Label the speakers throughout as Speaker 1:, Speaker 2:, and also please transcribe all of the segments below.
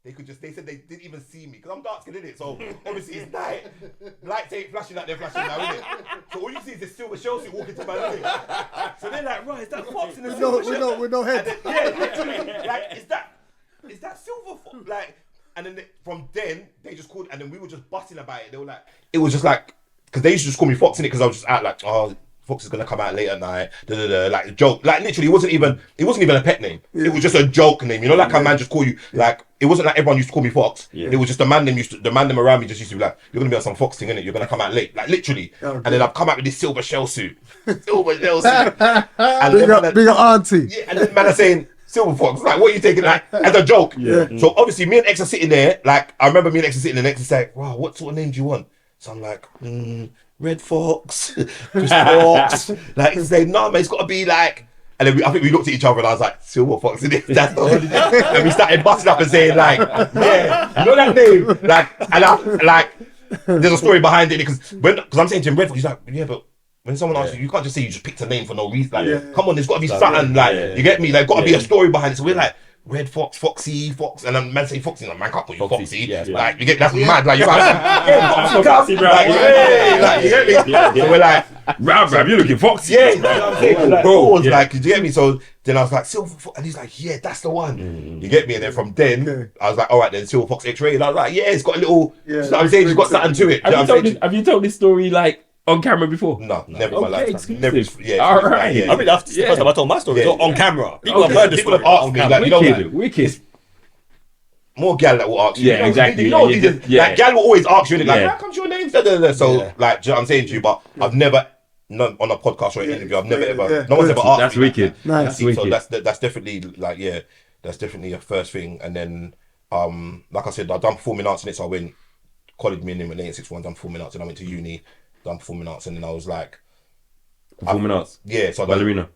Speaker 1: they said they didn't even see me because I'm dark skinned, innit? So obviously it's night, lights ain't flashing like they're flashing now, innit? So all you see is this silver shell suit walking to my living. So they're like, right, is that Fox in the silver shell?
Speaker 2: With no head.
Speaker 1: Then, yeah, literally, like, is that silver Fox? Like, and then from then they just called, and then we were just busting about it. They were like, it was just like, because they used to just call me Fox, innit? Because I was just out like, oh, Fox is gonna come out late at night, like a joke. Like literally, it wasn't even a pet name. Yeah. It was just a joke name. You know, like a man just call you. Like it wasn't like everyone used to call me Fox. Yeah. It was just the man them around me just used to be like, you're gonna be on some Fox thing, innit? You're gonna come out late, like literally. Okay. And then I've come out with this silver shell suit, and
Speaker 2: big auntie.
Speaker 1: Yeah, and then man are saying Silver Fox. Like, what are you taking like as a joke? Yeah. So obviously, me and X are sitting there. Like I remember me and X are sitting there. And X is like, wow, what sort of name do you want? So I'm like, Red Fox, Chris Fox. Like he's saying, no, man, it's got to be like. And then I think we looked at each other and I was like, Silver Fox, that's all. And we started busting up and saying like, yeah, you know that name? Like, and I like, there's a story behind it because I'm saying to him, Red Fox, he's like, yeah, but when someone asks you can't just say you just picked a name for no reason. Like, come on, there's got to be something. Like, you get me? Like, got to be a story behind it. So we're like. Red Fox, Foxy, Fox, and then man say Foxy, like man can't call you Foxy. Yeah, like you get that's mad, like you can't Foxy, bro. Like, you get me? So we're like, Rav, you're looking Foxy. Yeah, you know what I'm saying? Like, bro, like, you get me? So then I was like, Silver Fox, and he's like, yeah, that's the one. You get me? And then from then, I was like, all right, then Silver Fox X-ray. And I was like, yeah, it's got a little. You know what I'm saying? It's got something to it.
Speaker 3: Have you told this story like? On camera before?
Speaker 1: No, never in my life.
Speaker 3: Never. Yeah. All right.
Speaker 4: I mean, that's the first time I told my story. Yeah. On camera. People have heard this.
Speaker 1: People have asked me, like,
Speaker 3: wicked.
Speaker 1: More gal that will ask you.
Speaker 3: Yeah, exactly.
Speaker 1: Like, gal will always ask you, like, how comes your name? So, like, do you know what I'm saying to you? But I've never, on a podcast or an interview, I've never ever, no one's ever asked me.
Speaker 3: That's wicked.
Speaker 1: Nice. So that's definitely, like, that's definitely a first thing. And then, like I said, I've done performing arts in it, so I went college, me and him in 861, done performing arts, and I went to uni. Done performing arts, and then I was like,
Speaker 3: performing arts.
Speaker 1: Yeah, so
Speaker 3: ballerina.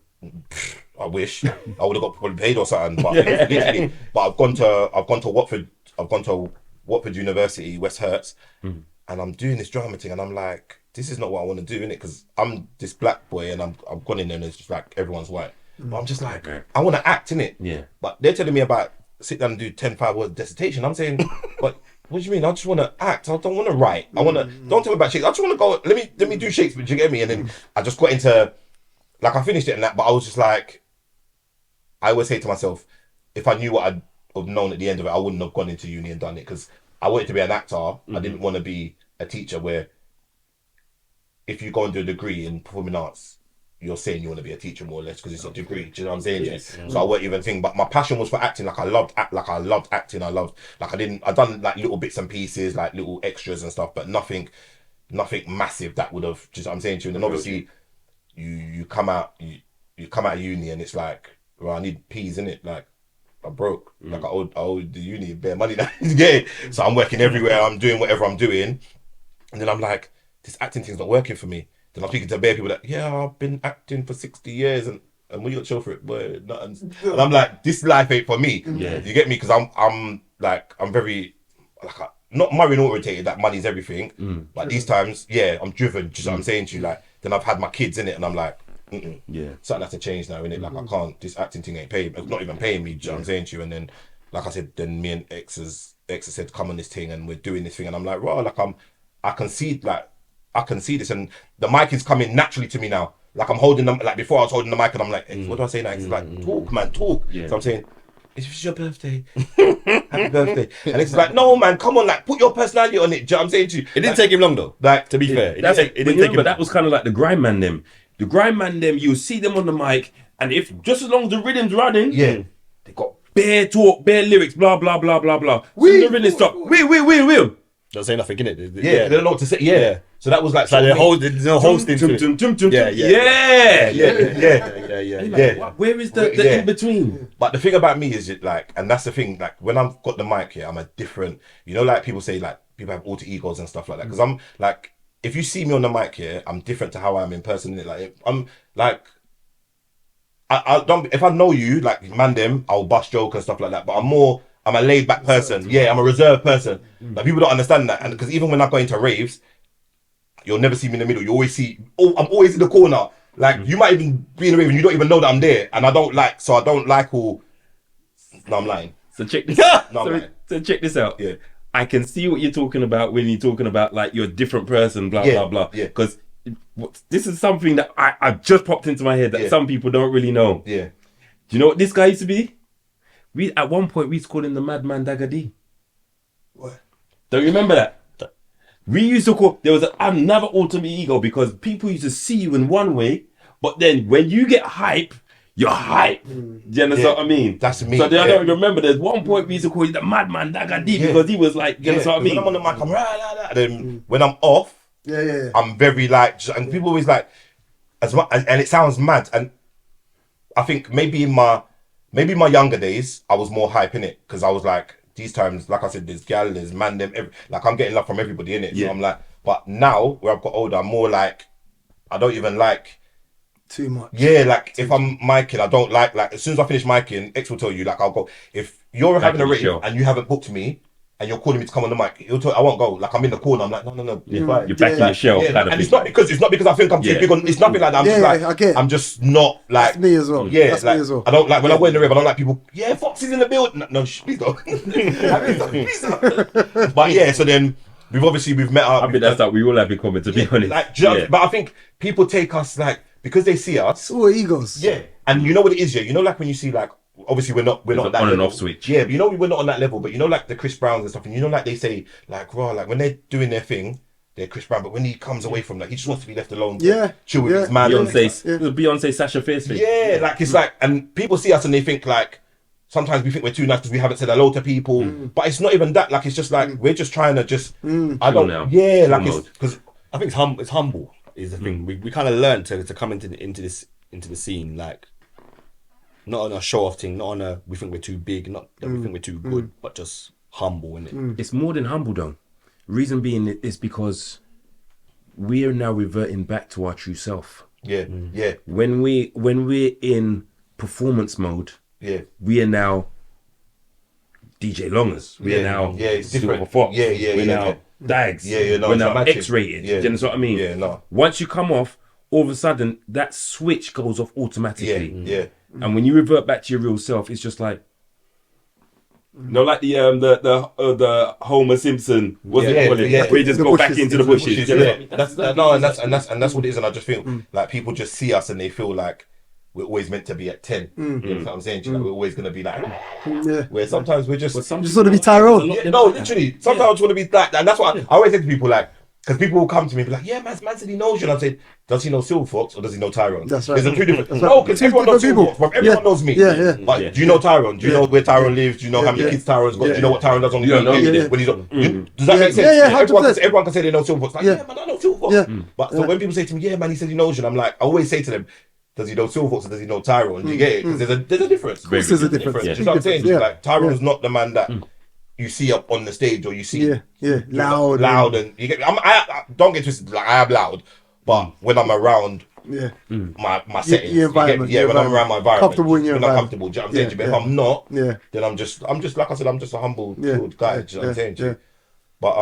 Speaker 1: I wish I would have got probably paid or something, but literally. But I've gone to Watford. I've gone to Watford University, West Herts, and I'm doing this drama thing, and I'm like, this is not what I want to do, innit? Because I'm this black boy, and I've gone in there, and it's just like everyone's white. But I'm just like, I want to act, innit? Yeah. But they're telling me about sit down and do 10-5-word dissertation. I'm saying, but. What do you mean? I just want to act. I don't want to write. I want to. Don't tell me about Shakespeare. I just want to go. Let me do Shakespeare. Do you get me? And then I just got into, like, I finished it and that. But I was just like, I always say to myself, if I knew what I'd have known at the end of it, I wouldn't have gone into uni and done it because I wanted to be an actor. I didn't want to be a teacher. Where if you go and do a degree in performing arts, you're saying you want to be a teacher more or less because it's a degree. Do you know what I'm saying? Yes. So I weren't even thinking, but my passion was for acting. Like I loved acting. I done like little bits and pieces, like little extras and stuff, but nothing massive that would have. Do you know what I'm saying to you? And then obviously you come out of uni and it's like, well, I need peas in it. Like I'm broke. Like I owed the uni bare money that I need to get it. So I'm working everywhere. I'm doing whatever I'm doing, and then I'm like, this acting thing's not working for me. Then I'm speaking to bare people that, I've been acting for 60 years and what you got to show for it? Boy, nothing. And I'm like, this life ain't for me. Yeah. You get me? Because I'm very, like, not money orientated, that money's everything. But these times, I'm driven. Just what I'm saying to you, like, then I've had my kids in it and I'm like, something has to change now, innit? Like, I can't, this acting thing ain't paying, it's not even paying me, do you know what I'm saying to you? And then, like I said, then me and X has said, come on this thing and we're doing this thing. And I'm like, right, like, I can see this and the mic is coming naturally to me now. Like I'm holding them, like before I was holding the mic and I'm like, what do I say next? It's like, talk, man, talk. Yeah. So I'm saying, it's your birthday. Happy birthday. And it's like, no, man, come on, like put your personality on it. Do you know what I'm saying to you?
Speaker 4: It didn't take him long though. Like, to be fair. It didn't take him.
Speaker 3: But that was kind of like the grind man them. The grind man them, you see them on the mic and if just as long as the rhythm's running, they got bare talk, bare lyrics, blah, blah, blah, blah, blah. The rhythm stop. We.
Speaker 4: Don't say nothing, innit?
Speaker 1: They don't know what to say. Yeah. So that was like,
Speaker 4: there's no hosting to it.
Speaker 3: Yeah. Where is the in between?
Speaker 1: But the thing about me is like, and that's the thing, like when I've got the mic here, I'm a different, you know, like people say, like people have alter egos and stuff like that. Because I'm like, if you see me on the mic here, I'm different to how I am in person. Like I'm like, I don't, if I know you, like man them, I'll bust joke and stuff like that. But I'm a laid back person. Yeah, I'm a reserved person. Like people don't understand that. And because even when I go into raves, you'll never see me in the middle. You always see, I'm always in the corner. Like you might even be in a rave and you don't even know that I'm there. And I don't like all, no, I'm lying.
Speaker 3: So check this.
Speaker 1: No,
Speaker 3: So check this out.
Speaker 1: Yeah.
Speaker 3: I can see what you're talking about when you're talking about like you're a different person, blah blah blah.
Speaker 1: Yeah.
Speaker 3: Because this is something that I just popped into my head that some people don't really know.
Speaker 1: Yeah.
Speaker 3: Do you know what this guy used to be? We at one point we used to call him the Madman Dagz.
Speaker 1: What?
Speaker 3: Don't you remember that? We used to call there was another ultimate ego because people used to see you in one way, but then when you get hype, you're hype. Do you understand what I mean?
Speaker 1: That's me.
Speaker 3: So I don't remember. There's one point we used to call you the Madman Dagz because he was like, you understand what I mean?
Speaker 1: When I'm on the mic, I'm rah, rah, rah. And then when I'm off, I'm very like, and people always like, as much, and it sounds mad. And I think maybe in my younger days, I was more hype in it because I was like, these times, like I said, there's gal, there's man, them, like I'm getting love from everybody in it. So I'm like, but now where I've got older, I'm more like, I don't even like
Speaker 2: too much.
Speaker 1: Yeah, like if I'm micing, I don't like as soon as I finish micing, X will tell you, like I'll go. If you're having a rave and you haven't booked me and you're calling me to come on the mic, he'll tell, I won't go. Like I'm in the corner, I'm like, no.
Speaker 3: You're back in your shell.
Speaker 1: Yeah, and it's not because I think I'm too big on. It's nothing like that. I'm just like,
Speaker 2: I get it.
Speaker 1: I'm just not like.
Speaker 2: That's me as well.
Speaker 1: Yeah,
Speaker 2: that's
Speaker 1: like,
Speaker 2: me as well.
Speaker 1: I don't like when I go in the rave. I don't like people. Yeah, Fox is in the building. No, please don't. Please don't. But yeah, so then we've met up.
Speaker 3: I mean, that's like we all have in common, to be honest.
Speaker 1: Like, but I think people take us like because they see us.
Speaker 2: It's all egos.
Speaker 1: Yeah, and you know what it is, yeah. You know, like when you see like. Obviously, we're not that
Speaker 3: on
Speaker 1: level.
Speaker 3: and off switch.
Speaker 1: Yeah, but you know we're not on that level. But you know, like the Chris Browns and stuff, and you know, like they say, like raw, like when they're doing their thing, they're Chris Brown. But when he comes away from that, he just wants to be left alone. To chill with his man.
Speaker 3: Beyonce, Sasha Fierce thing.
Speaker 1: Yeah, like it's like, and people see us and they think like, sometimes we think we're too nice because we haven't said hello to people. But it's not even that. Like it's just like we're just trying to just. I don't know. Yeah, like it's because
Speaker 4: I think it's humble is the thing. We kind of learned to come into the scene like. Not on a show off thing, not on a we think we're too big, not that we think we're too good, but just humble, innit?
Speaker 3: It's more than humble though. Reason being is because we are now reverting back to our true self.
Speaker 1: Yeah, yeah.
Speaker 3: When we're in performance mode, we are now DJ Longers. We are now
Speaker 1: it's different.
Speaker 3: Fox.
Speaker 1: We're
Speaker 3: now Dagz.
Speaker 1: We're
Speaker 3: now X-rated. Do you understand what I mean?
Speaker 1: Yeah, no.
Speaker 3: Once you come off, all of a sudden that switch goes off automatically.
Speaker 1: Yeah.
Speaker 3: And when you revert back to your real self, it's just like, like the Homer Simpson wasn't it? Where you just go back into the bushes.
Speaker 1: That's what it is. And I just feel like people just see us and they feel like we're always meant to be at 10. You know what I'm saying? Like we're always gonna be like, where sometimes we're just
Speaker 2: want to be Tyrone.
Speaker 1: No, literally. Sometimes I just want to be like, and that's what I always say to people like. Because people will come to me and be like, yeah, man said he knows you. And I say, does he know Silver Fox or does he know Tyrone?
Speaker 2: That's right.
Speaker 1: There's a two different. No, because everyone knows Silver Fox, but everyone knows me. But do you know Tyrone? Do you know where Tyrone lives? Do you know how many kids Tyrone's got? Do you know what Tyrone does on the weekend when he's on? Does that make sense? Everyone can say they know Silver Fox. Like, yeah, man, I know Silver Fox. But so when people say to me, yeah, man, he said he knows you, and I'm like, I always say to them, does he know Silver Fox or does he know Tyrone? Do you get it? Because there's a difference.
Speaker 2: Of course there's a difference.
Speaker 1: You know what I'm saying? Like Tyrone's not the man that. You see up on the stage, or you see loud, and you get. I don't get twisted. Like I am loud, but when I'm around, my settings,
Speaker 2: your environment,
Speaker 1: when I'm around my environment,
Speaker 2: comfortable in your environment.
Speaker 1: Comfortable. Do you know what I'm saying? But if I'm not, then I'm just like I said, I'm just a humble, chilled guy. Do you know what I'm saying? But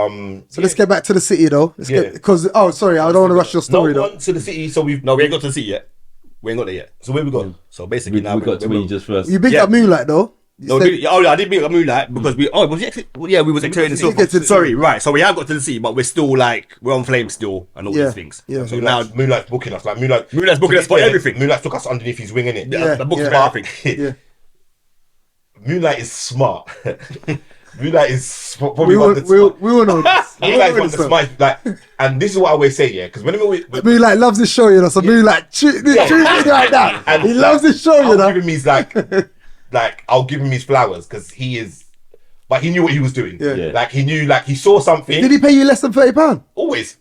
Speaker 2: so let's get back to the city though. Because sorry, I don't want to rush your story though.
Speaker 1: To the city, so we ain't
Speaker 4: got to the city yet. We ain't got there yet.
Speaker 1: So where we got?
Speaker 4: So basically now
Speaker 3: we got to me just first.
Speaker 2: You bigged up Moonlight though.
Speaker 4: I did meet a Moonlight because we was exterior the Silver. Sorry, right. So we have got to the city, but we're still like we're on flame still and all these things.
Speaker 2: Yeah.
Speaker 1: So now Moonlight's booking us. Like Moonlight's
Speaker 4: booking us for everything.
Speaker 1: Moonlight took us underneath his wing, innit?
Speaker 4: The book's for everything.
Speaker 1: Moonlight is smart. Moonlight is probably
Speaker 2: we will know this.
Speaker 1: Moonlight is one of the smart. Like, and this is what I always say, because whenever
Speaker 2: Moonlight loves this show, so Moonlight treat me like that. And he loves this show,
Speaker 1: I'll give him his I'll give him his flowers because he is, but he knew what he was doing. Like he knew, like he saw something.
Speaker 2: Did he pay you less than £30?
Speaker 1: Always.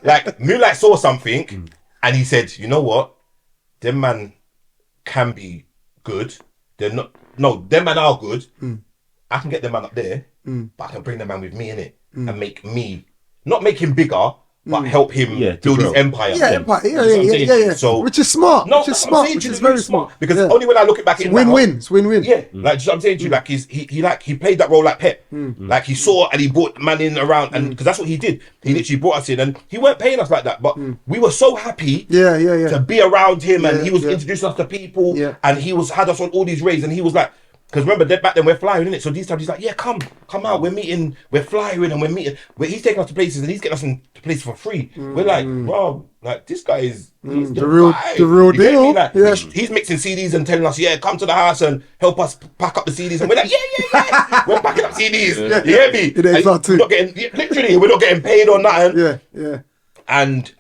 Speaker 1: Like Moonlight saw something, and he said, "You know what? Them man can be good. They're not. No, them man are good. I can get them man up there, but I can bring them man with me in it and make me not make him bigger." But help him build his empire.
Speaker 2: Yeah. So, which is smart. Which is very smart.
Speaker 1: Because only when I look back in
Speaker 2: win-win. It's win-win.
Speaker 1: Yeah. Like I'm saying to you, like he played that role like Pep. Like he saw and he brought man in around, and because that's what he did. He literally brought us in, and he weren't paying us like that, but we were so happy. To be around him, and he was introducing us to people, and he had us on all these raves, and he was like. Because remember, back then we're flying, innit? So these times he's like, yeah, come out. We're flying and we're meeting. He's taking us to places and he's getting us into places for free. We're like, bro, like this guy is he's
Speaker 2: the real
Speaker 1: You get
Speaker 2: deal.
Speaker 1: me? Like,
Speaker 2: Yeah.
Speaker 1: he's mixing CDs and telling us, yeah, come to the house and help us pack up the CDs. And we're like, yeah. We're packing up CDs. You get me?
Speaker 2: It ain't fun too.
Speaker 1: We're not getting, literally, we're not getting paid or nothing.
Speaker 2: Yeah.
Speaker 1: And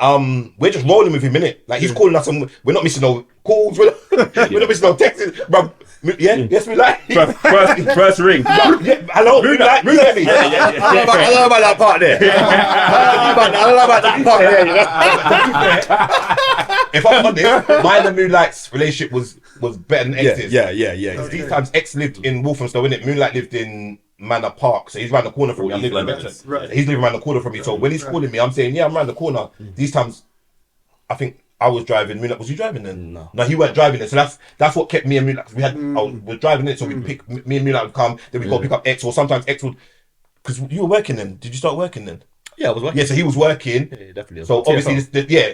Speaker 1: we're just rolling with him, innit? Like he's calling us and we're not missing no calls. We're not missing no texts. Bro, yes, we like.
Speaker 3: First ring.
Speaker 1: Hello, Moonlight.
Speaker 4: I don't know about that part there. I don't know about that part there.
Speaker 1: If I'm honest, mine and Moonlight's relationship was better than X's.
Speaker 4: Yeah.
Speaker 1: These times X lived in Walthamstow, innit? Moonlight lived in Manor Park, so he's around the corner from me. I'm living in Bedford.
Speaker 2: Right.
Speaker 1: He's living around the corner from me. So when he's calling me, I'm saying, yeah, I'm around the corner. These times, I think I was driving. Moonlight, was he driving then? No, he weren't driving then. So that's what kept me and Moonlight. We were driving it, so we pick me and Moonlight would come. Then we go pick up X, or sometimes X would. Because you were working then. Did you start working then?
Speaker 4: Yeah, I was working.
Speaker 1: Yeah, so he was working.
Speaker 4: Yeah, definitely.
Speaker 1: So obviously,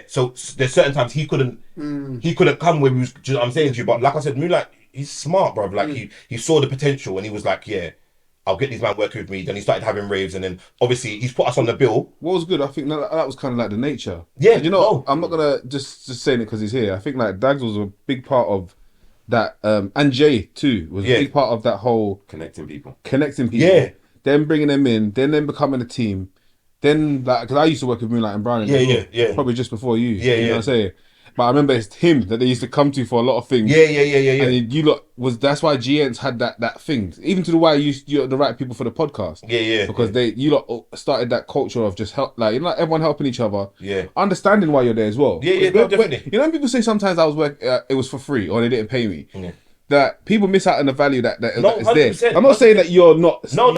Speaker 1: so there's certain times he couldn't come when we was. Do you know what I'm saying to you? But like I said, Moonlight, he's smart, bro. Like he saw the potential and he was like, yeah, I'll get these man working with me. Then he started having raves, and then obviously he's put us on the bill.
Speaker 5: What was good, I think that was kind of like the nature.
Speaker 1: Yeah,
Speaker 5: you know, I'm not gonna just saying it because he's here. I think like Dagz was a big part of that, and Jay too was a big part of that whole
Speaker 3: Connecting people.
Speaker 5: Yeah, then bringing them in, then them becoming a team, then like because I used to work with Moonlight and Brown.
Speaker 1: Yeah.
Speaker 5: Probably just before you.
Speaker 1: Yeah,
Speaker 5: you know what I'm saying. But I remember it's him that they used to come to for a lot of things.
Speaker 1: Yeah.
Speaker 5: And you lot that's why GEnts had that thing. Even to the why you're the right people for the podcast.
Speaker 1: Yeah.
Speaker 5: Because you lot started that culture of just help, like, you know, like everyone helping each other.
Speaker 1: Yeah.
Speaker 5: Understanding why you're there as well.
Speaker 1: Yeah, definitely.
Speaker 5: You know when people say sometimes I was it was for free or they didn't pay me.
Speaker 1: Yeah.
Speaker 5: That people miss out on the value that is there.
Speaker 1: 100%.
Speaker 5: I'm not saying that you're not.
Speaker 1: No,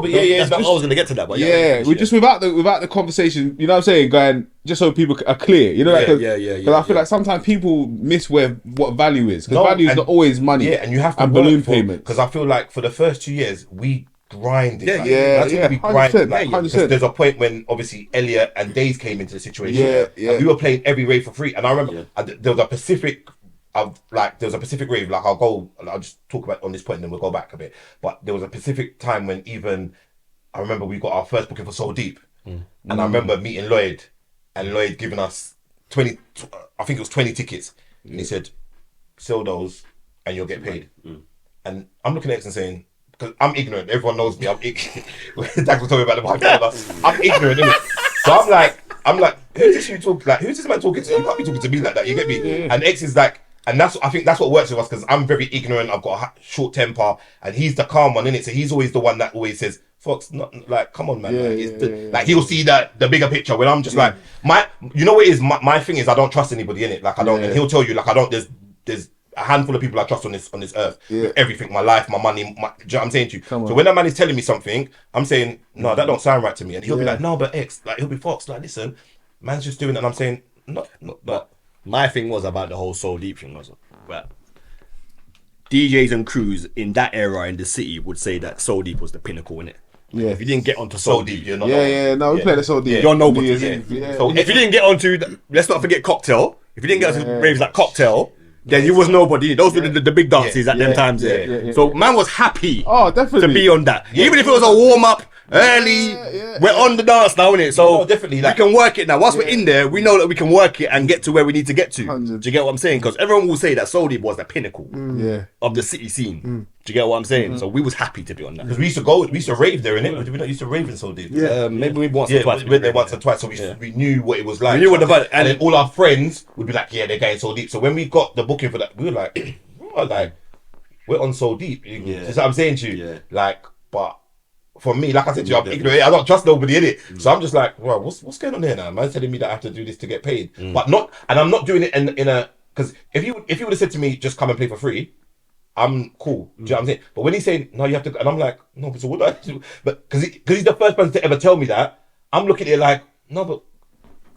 Speaker 1: but yeah.
Speaker 4: I was going to get to that, but
Speaker 5: we're just without the conversation. You know what I'm saying? Going just so people are clear. You know, because I feel like sometimes people miss what value is. Because value is not always money.
Speaker 1: Yeah, and you have to
Speaker 5: and balloon payment.
Speaker 1: Because I feel like for the first 2 years we grinded.
Speaker 5: We grinded.
Speaker 1: Because there's a point when obviously Elliot and Dagz came into the situation.
Speaker 5: Yeah.
Speaker 1: And we were playing every rave for free. And I remember there was a Pacific. There was a Pacific rave. Like I'll just talk about on this point and then we'll go back a bit. But there was a Pacific time when even I remember we got our first booking for Soul Deep, and I remember meeting Lloyd, and Lloyd giving us 20. I think it was 20 tickets, and he said, "Sell those, and you'll get paid." And I'm looking at it and saying, because I'm ignorant. Everyone knows me. Dagz was talking about the market. I'm ignorant, innit? So I'm like, who's this you talk like? Who's this man talking to? You can't be talking to me like that. You get me? And X is like. And I think that's what works with us because I'm very ignorant. I've got a short temper, and he's the calm one, innit? So he's always the one that always says, "Fox, not like, come on, man." Like he'll see the bigger picture. When I'm just like, you know what it is? My thing is I don't trust anybody, innit? Like I don't, and he'll tell you like I don't. There's a handful of people I trust on this earth with everything, my life, my money. Do you know what I'm saying to you? So when that man is telling me something, I'm saying no, that don't sound right to me, and he'll be like, no, but X, like he'll be Fox, like listen, man's just doing it, and I'm saying no, but.
Speaker 4: My thing was about the whole Soul Deep thing was that DJs and crews in that era in the city would say that Soul Deep was the pinnacle, innit?
Speaker 5: Yeah.
Speaker 4: If you didn't get onto Soul Deep,
Speaker 1: you're not.
Speaker 5: We played the Soul Deep.
Speaker 4: You're nobody.
Speaker 1: So
Speaker 4: if you didn't get onto, let's not forget Cocktail. If you didn't get onto raves like Cocktail, then you was nobody. Those were the big dances at them times. So man was happy.
Speaker 5: Definitely.
Speaker 4: To be on that, even if it was a warm up. Early, we're on the dance now, innit? So
Speaker 1: definitely,
Speaker 4: we can work it now. Once we're in there, we know that we can work it and get to where we need to get to.
Speaker 5: 100.
Speaker 4: Do you get what I'm saying? Because everyone will say that Soul Deep was the pinnacle of the city scene. Do you get what I'm saying? So we was happy to be on that.
Speaker 1: Because we used to rave there, innit? Did we not used to rave in Soul Deep?
Speaker 4: Maybe once or twice.
Speaker 1: We went there once or twice, so we knew what it was like.
Speaker 4: We knew what the vibe,
Speaker 1: and then all our friends would be like, yeah, they're going Soul Deep. So when we got the booking for that, we were like, we're on Soul Deep. That's what I'm saying to you. Like, but for me, like I said to you, I'm ignorant. I don't trust nobody in it. So I'm just like, well, what's going on here now? Man's telling me that I have to do this to get paid, but I'm not doing it in a because if you would have said to me, just come and play for free, I'm cool. Do you know what I'm saying? But when he's saying no, you have to, and I'm like, no, but so what do I do? But because he's the first person to ever tell me that, I'm looking at it like, no, but.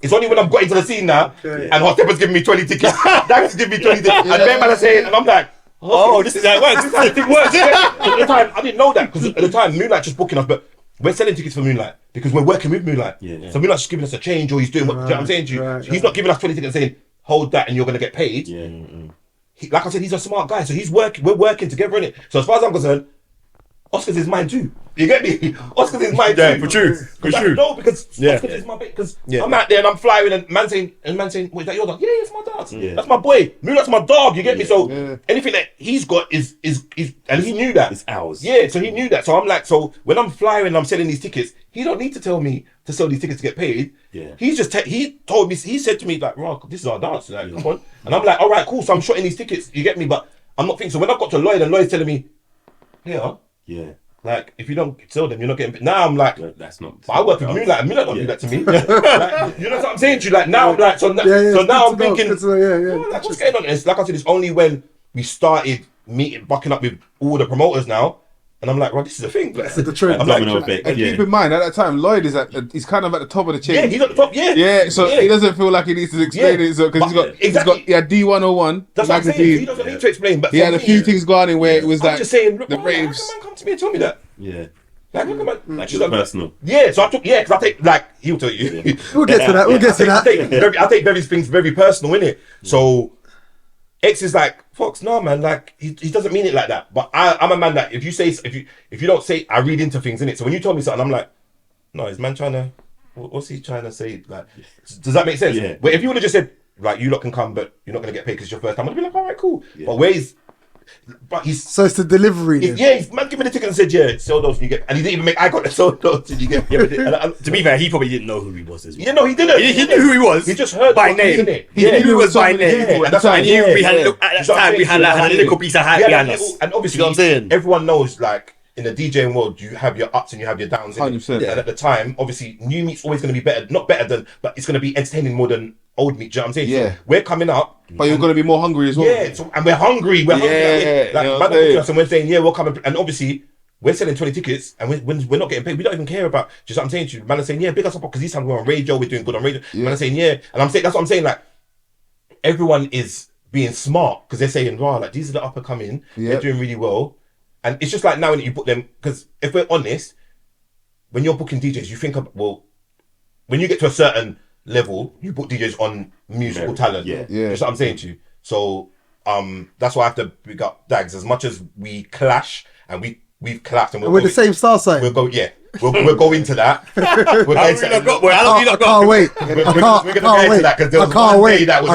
Speaker 1: It's only when I've got into the scene now, and Hot Stepper's giving me 20 tickets, Dagz is giving me 20 tickets, and then man are saying, and I'm like, this is how it works. This is how it works. At the time, I didn't know that because at the time, Moonlight just booking us, but we're selling tickets for Moonlight because we're working with Moonlight. So Moonlight's just giving us a change, or he's doing what. Do you know what I'm saying to you? He's not giving us 20 tickets and saying, hold that, and you're gonna get paid. like I said, he's a smart guy, so we're working together in it. So as far as I'm concerned, Oscars is mine too. You get me? Oscars is mine too.
Speaker 4: For true.
Speaker 1: No, because Oscars is my bait. Because I'm out there and I'm flying and man saying, wait, is that your dog? Yeah, it's my dog. That's my boy. That's my dog. You get me? So anything that he's got is and he knew that.
Speaker 3: It's ours.
Speaker 1: Yeah, so he knew that. So I'm like, so when I'm flying and I'm selling these tickets, he don't need to tell me to sell these tickets to get paid.
Speaker 3: Yeah.
Speaker 1: He's just he said to me like, Rock, this is our dance. Like, come on. And I'm like, all right, cool. So I'm shotting these tickets. You get me? But I'm not thinking. So when I got to Lloyd and Lloyd's telling me,
Speaker 3: Yeah.
Speaker 1: like, if you don't sell them, you're not getting paid. Now I'm like,
Speaker 3: that's not.
Speaker 1: But I work with Moonlight, and Moonlight don't do that to me. Like, you know what I'm saying to you? Like now, like so now I'm thinking, like, what's going on? It's like I said, it's only when we started bucking up with all the promoters now, and I'm like, well, this is a thing.
Speaker 2: This is the trend.
Speaker 1: I'm like,
Speaker 5: And keep in mind, at that time, Lloyd he's kind of at the top of the chain.
Speaker 1: yeah, he's at the top. Yeah,
Speaker 5: Yeah, so he doesn't feel like he needs to explain it. So because he had D101
Speaker 1: That's what I'm saying. He doesn't need to explain. But
Speaker 5: he had a few things going in where it was
Speaker 1: I'm
Speaker 5: like
Speaker 1: just saying,
Speaker 5: the
Speaker 1: how
Speaker 5: raves.
Speaker 1: can man come to me and tell me that?
Speaker 3: Yeah.
Speaker 1: Like, look at man.
Speaker 3: Like it's personal.
Speaker 1: Yeah, so I took because I take like he'll tell you.
Speaker 2: We'll get to that. We'll get to that.
Speaker 1: I take very things very personal, innit? So X is like, Fox, no man, like he doesn't mean it like that. But I'm a man that if you don't say, I read into things, innit? So when you told me something, I'm like, no, is man trying to, what's he trying to say? Like, does that make sense?
Speaker 3: Yeah.
Speaker 1: But if you would have just said, like, you lot can come, but you're not gonna get paid because it's your first time, I'd be like, all right, cool. Yeah. But he's
Speaker 2: So it's the delivery.
Speaker 1: he's man give me the ticket and said, yeah, sell those and you get, and he didn't even make eye contact, sell those and you get.
Speaker 4: To be fair, he probably didn't know who he was as well.
Speaker 1: Yeah, no, he didn't.
Speaker 4: He knew who he was.
Speaker 1: He just heard
Speaker 4: by name. He knew who was by name.
Speaker 1: Yeah,
Speaker 4: And that's why we had at that time we had a little piece of hype behind us.
Speaker 1: And obviously,
Speaker 4: you know what I'm saying?
Speaker 1: Everyone knows, like in the DJing world, you have your ups and you have your downs.
Speaker 5: 100%.
Speaker 1: And at the time, obviously, new meat's always going to be better, not better than, but it's going to be entertaining more than old meat. Do you know what I'm saying?
Speaker 5: Yeah.
Speaker 1: So we're coming up,
Speaker 5: But you're going to be more hungry as well.
Speaker 1: yeah, and we're hungry. We're hungry. Like,
Speaker 5: you know
Speaker 1: man,
Speaker 5: what I'm saying?
Speaker 1: us and we're saying, yeah, we'll come and obviously. We're selling 20 tickets and we're not getting paid. We don't even care about. Just what I'm saying to you. Man are saying, yeah, big us up because this time we're on radio. We're doing good on radio. Man are saying, yeah, and I'm saying that's what I'm saying. Like everyone is being smart because they're saying, wow, like these are the up and coming. They're doing really well, and it's just like now when you put them. Because if we're honest, when you're booking DJs, you think of when you get to a certain level, you put DJs on musical talent.
Speaker 3: Yeah.
Speaker 1: That's what I'm saying to you. So that's why I have to big up Dagz as much as we clash and we've clashed and
Speaker 2: we're the same star sign.
Speaker 1: We'll go into that.
Speaker 2: I can't wait. I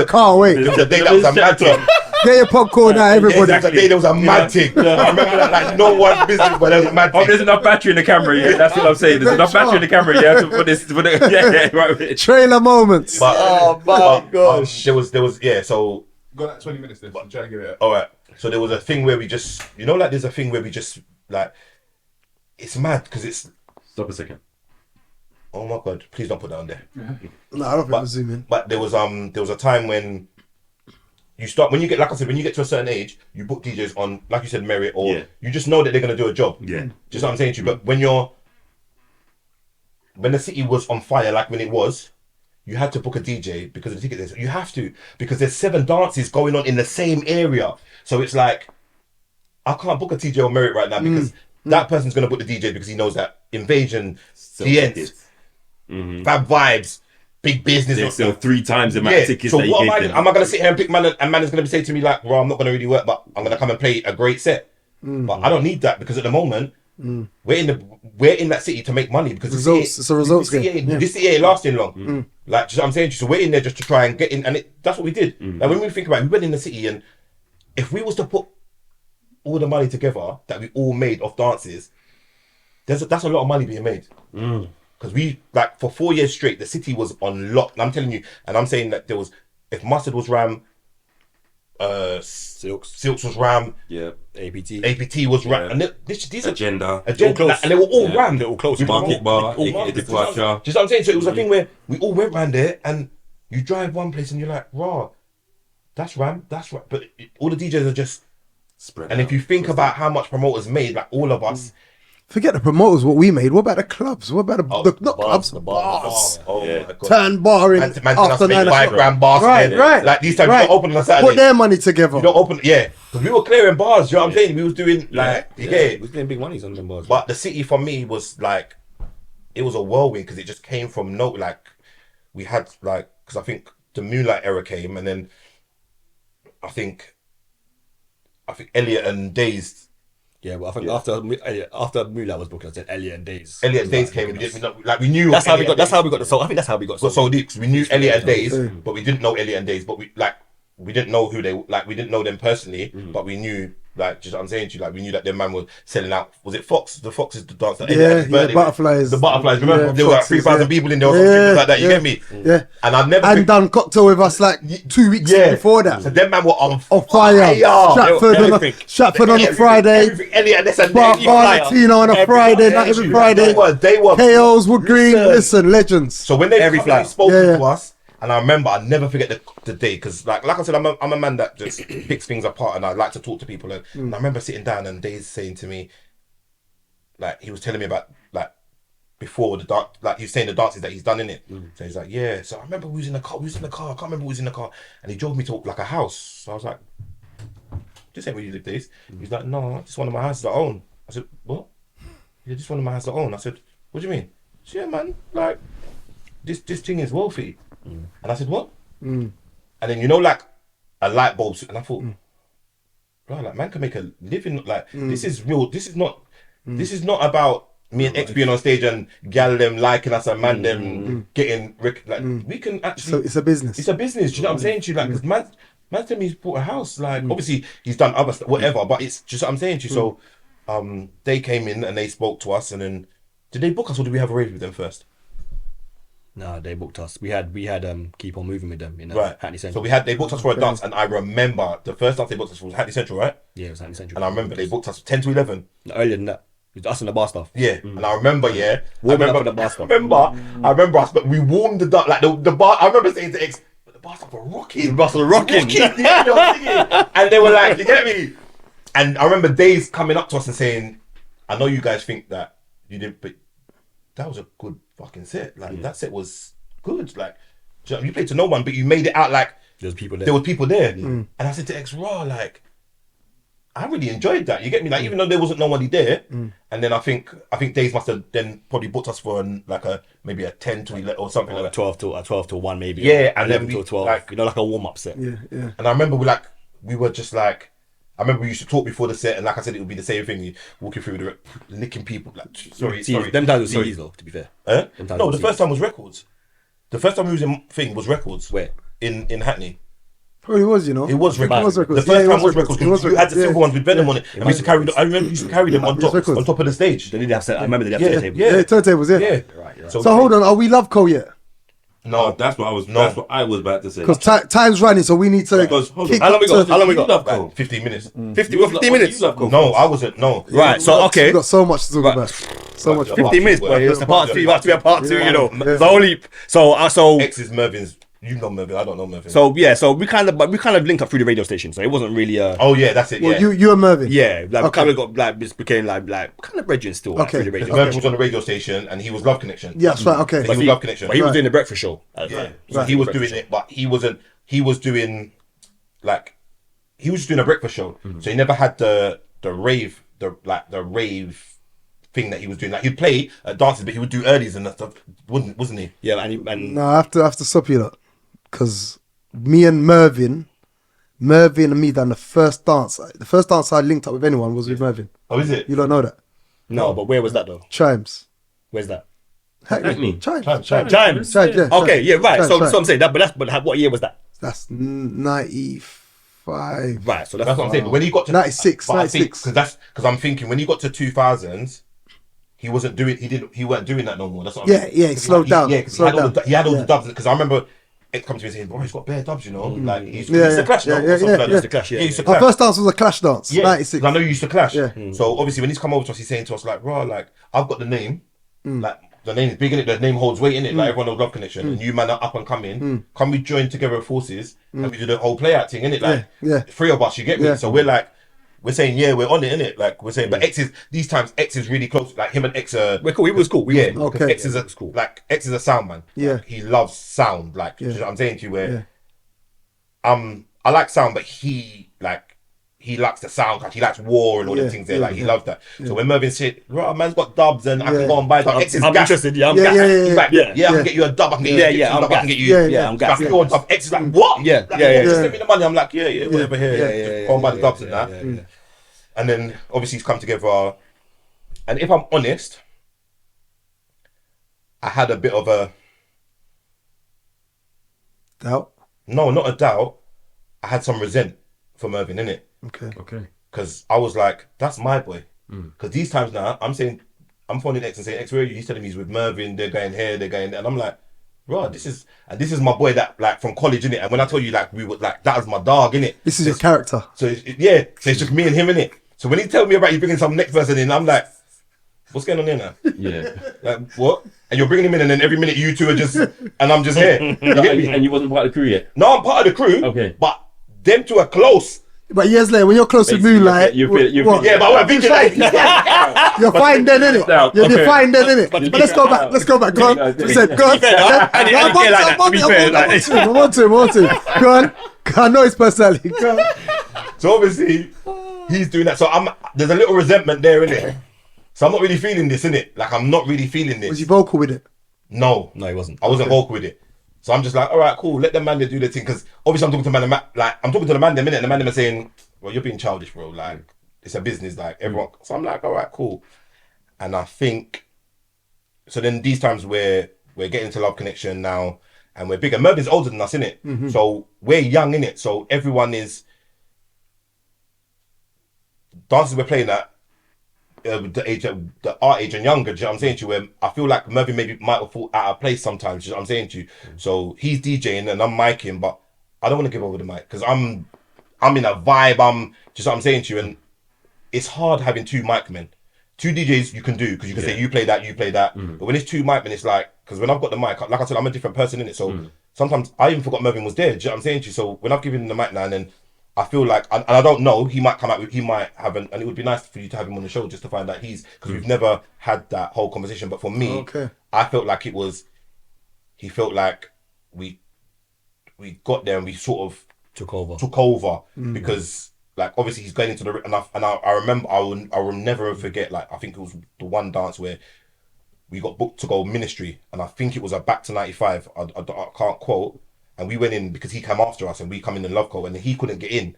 Speaker 2: can't wait.
Speaker 1: There was a day that was a mad thing.
Speaker 2: Get your popcorn now, everybody.
Speaker 1: There was a day there was a mad thing. I remember that, like no one's business, but there was a mad thing.
Speaker 3: Oh, there's enough battery in the camera, yeah. That's what I'm saying. There's enough battery in the camera, yeah. Right.
Speaker 2: Trailer moments.
Speaker 1: But,
Speaker 4: Oh my gosh.
Speaker 1: There was So
Speaker 5: Got like 20 minutes then. So I'm trying to get it.
Speaker 1: all right. So there was a thing where we just, like there's a thing where we just like, it's mad because it's.
Speaker 3: Stop a second.
Speaker 1: Oh my god! Please don't put that on there.
Speaker 2: No, I don't think we're zooming.
Speaker 1: But there was a time when when you get to a certain age, you book DJs on, like you said, merit, or you just know that they're gonna do a job.
Speaker 3: Yeah.
Speaker 1: Just what I'm saying to you. But when the city was on fire, like when it was, you had to book a DJ because of the ticket. You have to, because there's 7 dances going on in the same area. So it's like, I can't book a DJ on merit right now because that person's gonna book the DJ because he knows that Invasion, GEnts, Fab Vibes, Big Business.
Speaker 3: They sell 3 times the amount of tickets.
Speaker 1: So
Speaker 3: that
Speaker 1: what
Speaker 3: you
Speaker 1: am
Speaker 3: gave
Speaker 1: I?
Speaker 3: them.
Speaker 1: Am I going to sit here and pick man, and man is going to say to me like, "Well, I'm not going to really work, but I'm going to come and play a great set." But I don't need that because at the moment we're in that city to make money because
Speaker 2: Results. It's a results game.
Speaker 1: This city ain't lasting long. Like just what I'm saying, so we're in there just to try and get in, and that's what we did. Like when we think about it, we went in the city, and if we was to put all the money together that we all made off dances, that's a lot of money being made. Because we, like, for 4 years straight, the city was on lock. And I'm telling you, and I'm saying that if Mustard was Ram, Silks was Ram, APT was Ram, and these are
Speaker 3: Agenda,
Speaker 1: and they were all Ram.
Speaker 4: They're all close.
Speaker 3: Market Bar,
Speaker 1: all
Speaker 3: aka Departure.
Speaker 1: Just what I'm saying. So it was a thing where we all went round there, and you drive one place, and you're like, "Raw, that's Ram, that's right." But all the DJs are just
Speaker 3: Spread
Speaker 1: and
Speaker 3: out.
Speaker 1: if you think about how much promoters made, like all of us.
Speaker 2: Forget the promoters, what we made. What about the clubs? What about
Speaker 1: bars. Oh
Speaker 2: yeah.
Speaker 1: my god.
Speaker 2: Turn bar in
Speaker 1: Man,
Speaker 2: after 9
Speaker 1: 5 grand bars.
Speaker 2: Right.
Speaker 1: Like these times you don't open on a Saturday.
Speaker 2: Put their money together.
Speaker 1: You don't open, because we were clearing bars. You know what I'm saying? We was doing like,
Speaker 4: we was getting big monies on them bars.
Speaker 1: But the city for me was like, it was a whirlwind because it just came from we had like, because I think the Moonlight era came, and then I think I think Elliot and Dagz.
Speaker 4: Yeah, but I think after Moolah was booked, I said Elliot and Dagz.
Speaker 1: Elliot and Dagz came. We knew.
Speaker 4: That's how we got the soul. I think that's how we got
Speaker 1: so deep. We knew Elliot and Dagz, but we didn't know Elliot and Dagz. But we didn't know who they we didn't know them personally, but we knew. Just what I'm saying to you, we knew that their man was selling out. Was it Fox? The Fox is the dance.
Speaker 2: Butterflies.
Speaker 1: The butterflies. Remember, there were 3,000 people in there or something like that. You get me?
Speaker 2: Yeah.
Speaker 1: And I've never
Speaker 2: done cocktail with us 2 weeks before that.
Speaker 1: So them man were on
Speaker 2: fire. Stratford on a Friday. Valentino on a Friday. Not every Friday.
Speaker 1: They were.
Speaker 2: KOs, Wood Green. Listen, legends.
Speaker 1: So when they spoke to us. And I remember, I'll never forget the day, because like I said, I'm a man that just picks things apart, and I like to talk to people. And I remember sitting down and Dagz saying to me, he was telling me about before the dance, he was saying the dances that he's done in it. So he's like, yeah. So I remember we was in the car. I can't remember who was in the car, and he drove me to a house. So I was like, just ain't where you live, Dagz. He's like, no, just one of my houses I own. I said, what? Yeah, just one of my houses I own. I said, what do you mean? Said, yeah, man, this thing is wealthy. And I said, what? And then a light bulb, and I thought, bro, man can make a living. This is real. This is not about me and X being on stage and gal them liking us and man them getting we can actually. So
Speaker 2: it's a business.
Speaker 1: It's a business. Do you know what I'm saying to you? Because man told me he's bought a house. Obviously he's done other stuff, whatever. But it's just what I'm saying to you. So, they came in and they spoke to us, and then did they book us or did we have a rave with them first?
Speaker 4: No, they booked us. We had Keep On Moving with them in Hackney Central.
Speaker 1: So they booked us for a dance, and I remember the first dance they booked us was Hackney Central, right?
Speaker 4: Yeah, it was Hackney Central.
Speaker 1: And I remember they booked us 10 to 11.
Speaker 4: No, earlier than that. It was us and the bar staff.
Speaker 1: Yeah, and I remember,
Speaker 4: warming up with the bar staff.
Speaker 1: I remember us, but we warmed the dance, the bar. I remember saying to X, but the bar staff were rocking.
Speaker 4: The bar staff were rocking.
Speaker 1: Yeah, they were singing. And they were like, you get me? And I remember Dagz coming up to us and saying, I know you guys think that you didn't, but that was a good fucking set. That set was good. You played to no one, but you made it out like
Speaker 4: there was people
Speaker 1: there. And I said to X, raw, I really enjoyed that. You get me? Even though there wasn't nobody there, and then I think Dagz must have then probably booked us for maybe a 10 to 11 or something like that.
Speaker 4: 12 to 1 maybe.
Speaker 1: Yeah, and
Speaker 4: 11
Speaker 1: then
Speaker 4: to 12. Like a warm up set.
Speaker 2: Yeah.
Speaker 1: And I remember we were just I remember we used to talk before the set, and like I said, it would be the same thing. You walking through the licking people. Sorry.
Speaker 4: Them times were CDs though, to be fair.
Speaker 1: No, the first time was records. The first time we was in thing was records.
Speaker 4: Where?
Speaker 1: In Hackney.
Speaker 2: Probably was,
Speaker 1: It was records.
Speaker 2: The
Speaker 1: first time was records. You had the silver ones with Venom on it. And we used to carry I remember we used to carry them on top of the stage.
Speaker 4: They did have I remember they did have turntables.
Speaker 2: Yeah, turntables,
Speaker 1: yeah.
Speaker 4: Right.
Speaker 2: So hold on, are we Love Co yet?
Speaker 1: No,
Speaker 3: that's what I was about to say.
Speaker 2: Because time's running, so we need to.
Speaker 4: How long we got?
Speaker 1: 15 minutes.
Speaker 4: 15 minutes.
Speaker 1: No, I wasn't. No.
Speaker 4: Right. So okay.
Speaker 2: We've got so much to talk about. So much.
Speaker 4: 15 minutes, boy. It's a part 2. You have to be a part 2. You know. The whole leap. So
Speaker 1: X is Mervin's. You know Mervin. I don't know Mervin.
Speaker 4: So yeah. So we kind of linked up through the radio station. So it wasn't really.
Speaker 1: Oh yeah, that's it. Yeah.
Speaker 2: Well, you and Mervin.
Speaker 4: Yeah. We kind of got just became like kind of brethren still. Through the radio.
Speaker 1: Mervin was on the radio station and he was Love Connection.
Speaker 2: Yeah, that's right. Okay.
Speaker 1: He was Love Connection.
Speaker 4: But he was doing the breakfast show.
Speaker 1: Yeah. So he was doing it, but he wasn't. He was doing he was just doing a breakfast show. So he never had the rave thing that he was doing. He'd play at dances, but he would do earlies and that stuff, wasn't he?
Speaker 4: Yeah, and
Speaker 2: no, I have to stop you lot, because me and Mervin and me done the first dance. The first dance I linked up with anyone was with Mervin.
Speaker 1: Oh, is it?
Speaker 2: You don't know that?
Speaker 4: No, but where was that though?
Speaker 2: Chimes.
Speaker 4: Where's that?
Speaker 3: Hackney.
Speaker 2: Chimes.
Speaker 4: Chimes.
Speaker 2: Yeah.
Speaker 4: Okay, yeah, right. So I'm saying that, but what year was that?
Speaker 2: That's 95.
Speaker 4: Right. So
Speaker 1: That's what I'm saying. But when he got to
Speaker 2: 96,
Speaker 1: because I'm thinking when he got to 2000s, he weren't doing that no more. That's what I'm saying.
Speaker 2: Yeah, it slowed down.
Speaker 1: Yeah, because he had all the dubs. Because I remember it come to me saying, "Bro, he's got bare dubs, you know." He used to clash. He used to clash.
Speaker 2: Our first dance was a clash dance.
Speaker 1: Yeah,
Speaker 2: 96.
Speaker 1: I know you used to clash.
Speaker 2: Yeah.
Speaker 1: So obviously when he's come over to us, he's saying to us I've got the name, the name is big in it. The name holds weight in it. Everyone knows Love Connection, and you man are up and coming. Can we join together forces and we do the whole play out thing in it? Three of us, you get me? So we're saying we're on it, innit? We're saying, but X is really close. Him and X are.
Speaker 4: We're cool. He was cool.
Speaker 2: Okay.
Speaker 1: X is cool. X is a sound man.
Speaker 2: Yeah.
Speaker 1: He loves sound. You know what I'm saying to you? Where I like sound, but he he likes the sound, like he likes war and all the things there, like he loves that. So when Mervin said, right, man's got dubs and I can go and buy dubs. X is
Speaker 4: I'm
Speaker 1: gas.
Speaker 4: interested. Yeah, I'm
Speaker 1: He's
Speaker 4: gassed.
Speaker 1: like, I can get you a dub. I can get you a dub. I can get you.
Speaker 4: I'm gassed.
Speaker 1: Dub. X is like, what?
Speaker 4: Yeah.
Speaker 1: Just send me the money. I'm like, whatever. Here, go and buy the dubs and that. And then obviously it's come together. And if I'm honest, I had a bit of a
Speaker 2: doubt.
Speaker 1: No, not a doubt. I had some resent for Mervin, innit?
Speaker 2: Okay.
Speaker 1: Because I was like, that's my boy. Because these times now, I'm phoning X and saying, X, where are you? He's telling me he's with Mervin, they're going here, they're going there. And I'm like, bro, this is my boy that, like, from college, innit? And when I told you, like, we were, like, that was my dog, innit?
Speaker 2: This is your character.
Speaker 1: So, so it's just me and him, innit? So when he tell me about you bringing some next person in, I'm like, what's going on here now?
Speaker 3: Yeah.
Speaker 1: Like, what? And you're bringing him in and then every minute you two are just, and I'm just here. You get me?
Speaker 3: And you wasn't part of the crew yet?
Speaker 1: No, I'm part of the crew.
Speaker 3: Okay.
Speaker 1: But them two are close.
Speaker 2: But years later, when you're close with Moonlight, what?
Speaker 1: Yeah, but we're like,
Speaker 2: you're fine then, innit? You're fine then, innit? But let's go back. Go on. He said, go on. I want to. Go on. I know his personality. Go on.
Speaker 1: So obviously, he's doing that. So there's a little resentment there, innit? So I'm not really feeling this, innit? Like, I'm not really feeling this.
Speaker 2: Was he vocal with it?
Speaker 1: No,
Speaker 4: he wasn't.
Speaker 1: I wasn't vocal with it. So I'm just like, all right, cool. Let the man do their thing. Because obviously I'm talking to the man them, innit? And the man them are saying, well, you're being childish, bro. Like, it's a business, like, everyone. So I'm like, all right, cool. And I think, so then these times we're getting to Love Connection now, and we're bigger. Mervin's older than us, innit? So we're young, innit? So everyone is, dances we're playing at, our age and younger, do you know what I'm saying to you? Where I feel like Mervin maybe might have thought out of place sometimes, do you know what I'm saying to you? So he's DJing and I'm micing, but I don't want to give over the mic because I'm in a vibe, just what I'm saying to you, and it's hard having two mic men. Two DJs you can do because you can say you play that, but when it's two mic men, it's like, because when I've got the mic, like I said, I'm a different person in it, so sometimes I even forgot Mervin was there, do you know what I'm saying to you? So when I've given him the mic now and then, I feel like, and I don't know, he might come out with, he might have, and it would be nice for you to have him on the show just to find out because we've never had that whole conversation. But for me, I felt like he felt like we got there and we sort of took over because, like, obviously he's going into the, and I remember, I will never forget, like, I think it was the one dance where we got booked to go Ministry, and I think it was a Back to 95, I can't quote. And we went in because he came after us and we come in Love Code and he couldn't get in.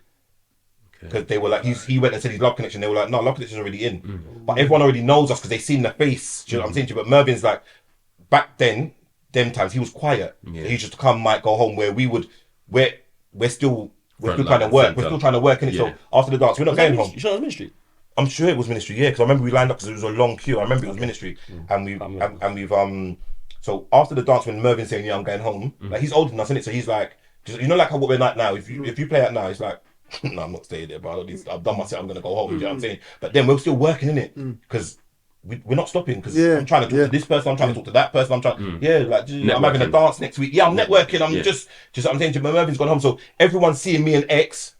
Speaker 1: Because they were like, he went and said his Love Connection. They were like, no, Love Connection's already in. But everyone already knows us because they've seen the face. Do you know what I'm saying to you? But Mervin's like, back then, them times, he was quiet. Yeah. He just come, might go home where we're still trying to work. We're still trying to work in it. So after the dance, we're not going home.
Speaker 4: You sure it was Ministry?
Speaker 1: I'm sure it was Ministry, yeah. Because I remember we lined up because it was a long queue. I remember it was Ministry. And we've so after the dance, when Mervin's saying, yeah, I'm going home, like, he's older than us, innit? So he's like, just, you know, like how what we're like now, if you play it now, it's like, no, I'm not staying there, bro. I've done my set, I'm going to go home, you know what I'm saying? But then we're still working, innit? Because we're not stopping, because I'm trying to talk to this person, I'm trying to talk to that person, I'm trying, I'm having a dance next week. Yeah, I'm networking, I'm just what I'm saying to you, Mervin's gone home. So everyone's seeing me and X,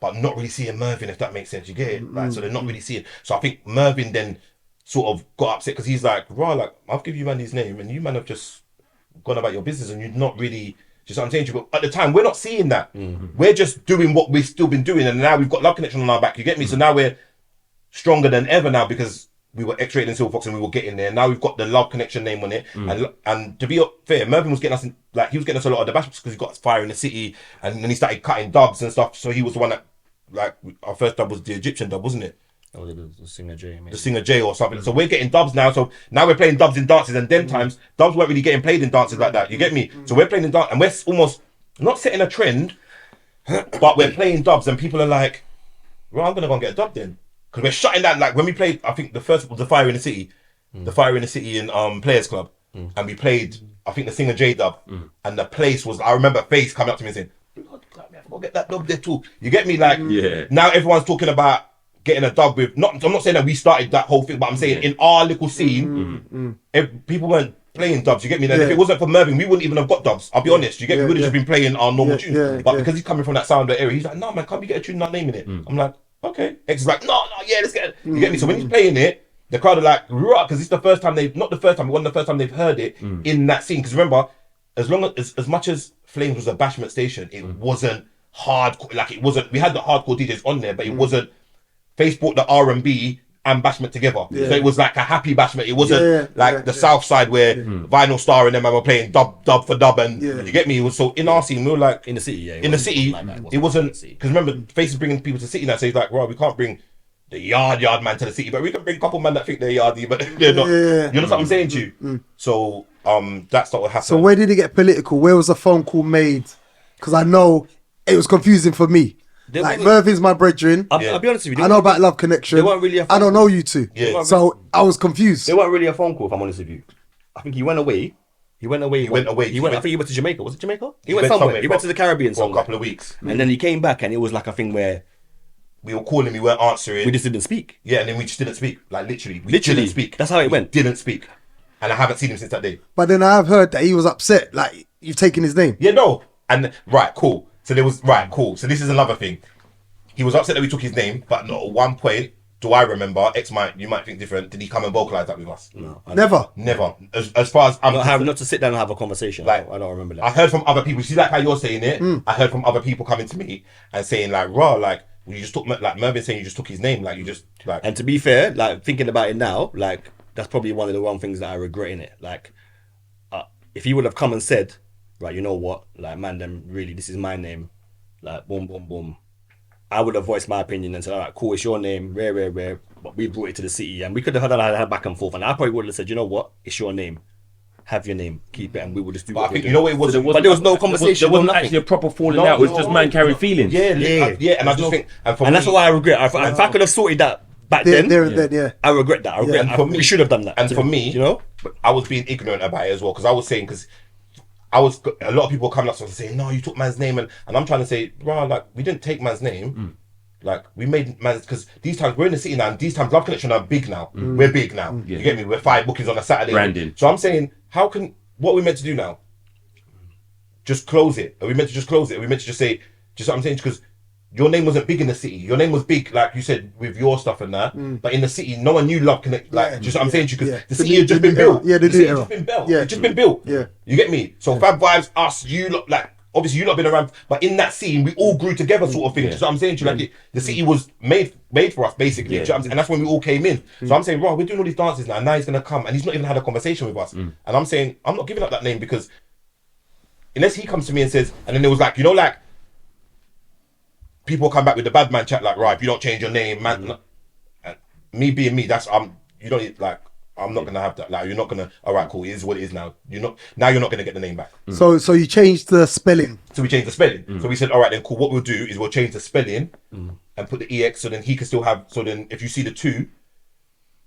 Speaker 1: but not really seeing Mervin, if that makes sense, you get it? Right? So they're not really seeing. So I think Mervin then sort of got upset, because he's like, right, like, I've given you man his name, and you man have just gone about your business and you're not really, just what I'm saying to you, but at the time we're not seeing that. We're just doing what we've still been doing, and now we've got Love Connection on our back, you get me? So now we're stronger than ever now because we were X-rated in Silver Fox and we were getting there. Now we've got the Love Connection name on it, and to be fair, Mervin was getting us in, like, he was getting us a lot of the bashbacks because he got Fire in the City, and then he started cutting dubs and stuff. So he was the one that, like, our first dub was the Egyptian dub, wasn't it?
Speaker 4: Oh, the Singer J. Maybe.
Speaker 1: The Singer J or something. So we're getting dubs now. So now we're playing dubs in dances, and them times dubs weren't really getting played in dances like that. You get me? So we're playing in dance, and we're almost not setting a trend, but we're playing dubs, and people are like, well, I'm gonna go and get a dub then, because we're shutting down. Like when we played, I think the first was the Fire in the City, the Fire in the City in Players Club, and we played, I think, the Singer J dub, and the place was, I remember Face coming up to me and saying, I'll get that dub there too. You get me? Like, now everyone's talking about getting a dub with, I'm not saying that we started that whole thing, but I'm saying in our little scene, people weren't playing dubs, you get me? Then if it wasn't for Mervin, we wouldn't even have got dubs, I'll be honest, you get me? We would have just been playing our normal tunes. But because he's coming from that sounder area, he's like, no man, can't we get a tune not naming it? I'm like, okay. X is like, no, yeah, let's get it. You get me? So when he's playing it, the crowd are like, because it's the first time not the first time, but one of the first time they've heard it in that scene. Because remember, as much as Flames was a bashment station, it wasn't hardcore. Like it wasn't. We had the hardcore DJs on there, but it wasn't. Face brought the R&B and bashment together, so it was like a happy bashment. It wasn't like the South Side where Vinyl Star and them were playing dub for dub, and you get me. It was so in our scene, we were like
Speaker 4: in the city,
Speaker 1: it wasn't because remember, Face is bringing people to the city now, so he's like, well, we can't bring the yard man to the city, but we can bring a couple man that think they're yardy, but they're not. You know what I'm saying to you? So that's not what happened.
Speaker 2: So where did it get political? Where was the phone call made? Because I know it was confusing for me. Like Mervin's my brethren.
Speaker 4: I'll be honest with you.
Speaker 2: I know about Love Connection.
Speaker 4: They weren't really a phone
Speaker 2: I don't know you two. So I was confused.
Speaker 4: They weren't really a phone call, if I'm honest with you. I think he went away. I think he went to Jamaica. Was it Jamaica? He went somewhere. He went to the Caribbean
Speaker 1: for a couple of weeks.
Speaker 4: And then he came back and it was like a thing where
Speaker 1: we were calling, we weren't answering.
Speaker 4: We just didn't speak.
Speaker 1: Yeah, and then we just didn't speak. Like literally. Didn't speak.
Speaker 4: That's how it went.
Speaker 1: Didn't speak. And I haven't seen him since that day.
Speaker 2: But then I have heard that he was upset. Like, you've taken his name.
Speaker 1: Yeah, no. And right, cool. So there was So this is another thing. He was upset that we took his name, but not at one point do I remember. You might think different. Did he come and vocalize that with us?
Speaker 4: No,
Speaker 2: never.
Speaker 1: As far as I'm
Speaker 4: not to sit down and have a conversation. Like I don't remember that.
Speaker 1: I heard from other people. See, like how you're saying it. I heard from other people coming to me and saying like, "Raw, like you just took like Mervin saying you just took his name, like you just like."
Speaker 4: And to be fair, like thinking about it now, like that's probably one of the wrong things that I regret in it. Like, if he would have come and said, "Right, you know what, like man, then really this is my name," like boom, boom, boom. I would have voiced my opinion and said, all right, cool, it's your name, rare, but we brought it to the city, and we could have had a back and forth, and I probably would have said, you know what, it's your name, have your name, keep it, and we would just do.
Speaker 1: But I think you know what it was,
Speaker 4: but there was no conversation.
Speaker 3: There wasn't actually a proper falling out. It was just man carrying feelings.
Speaker 1: Yeah, and I just think,
Speaker 4: and that's why I regret. If I could have sorted that back then, I regret that. I regret. We should have done that.
Speaker 1: And for me, you know, I was being ignorant about it as well because I was saying a lot of people coming up to us and saying, no, you took man's name, and I'm trying to say, bro, like we didn't take man's name. Like we made man's, because these times we're in the city now, and these times Love Connection are big now. We're big now. You get me? We're 5 bookings on a Saturday.
Speaker 3: Branding.
Speaker 1: So I'm saying, what are we meant to do now? Just close it. Are we meant to just close it? Are we meant to just say, just what I'm saying? Because your name wasn't big in the city. Your name was big, like you said, with your stuff and that. But in the city, no one knew Love Connect. Like, just what I'm saying to you, because the city had just been built.
Speaker 2: Yeah, the city had just
Speaker 1: been built. It's just been built.
Speaker 2: Yeah.
Speaker 1: You get me? So Fab Vibes, us, you lot, like, obviously you lot been around, but in that scene, we all grew together, sort of thing. So I'm saying to you, like, the city was made for us, basically. And that's when we all came in. So I'm saying, right, we're doing all these dances now, and now he's gonna come, and he's not even had a conversation with us. And I'm saying, I'm not giving up that name because unless he comes to me and says, and then it was like, you know, like people come back with the bad man chat, like, right, if you don't change your name, man. Me being me, that's you don't need, like. I'm not gonna have that. Like, you're not gonna. All right, cool. It is what it is now. You're not gonna get the name back.
Speaker 2: So you changed the spelling.
Speaker 1: So we changed the spelling. So we said, all right, then cool. What we'll do is we'll change the spelling and put the EX. So then he can still have. So then if you see the 2,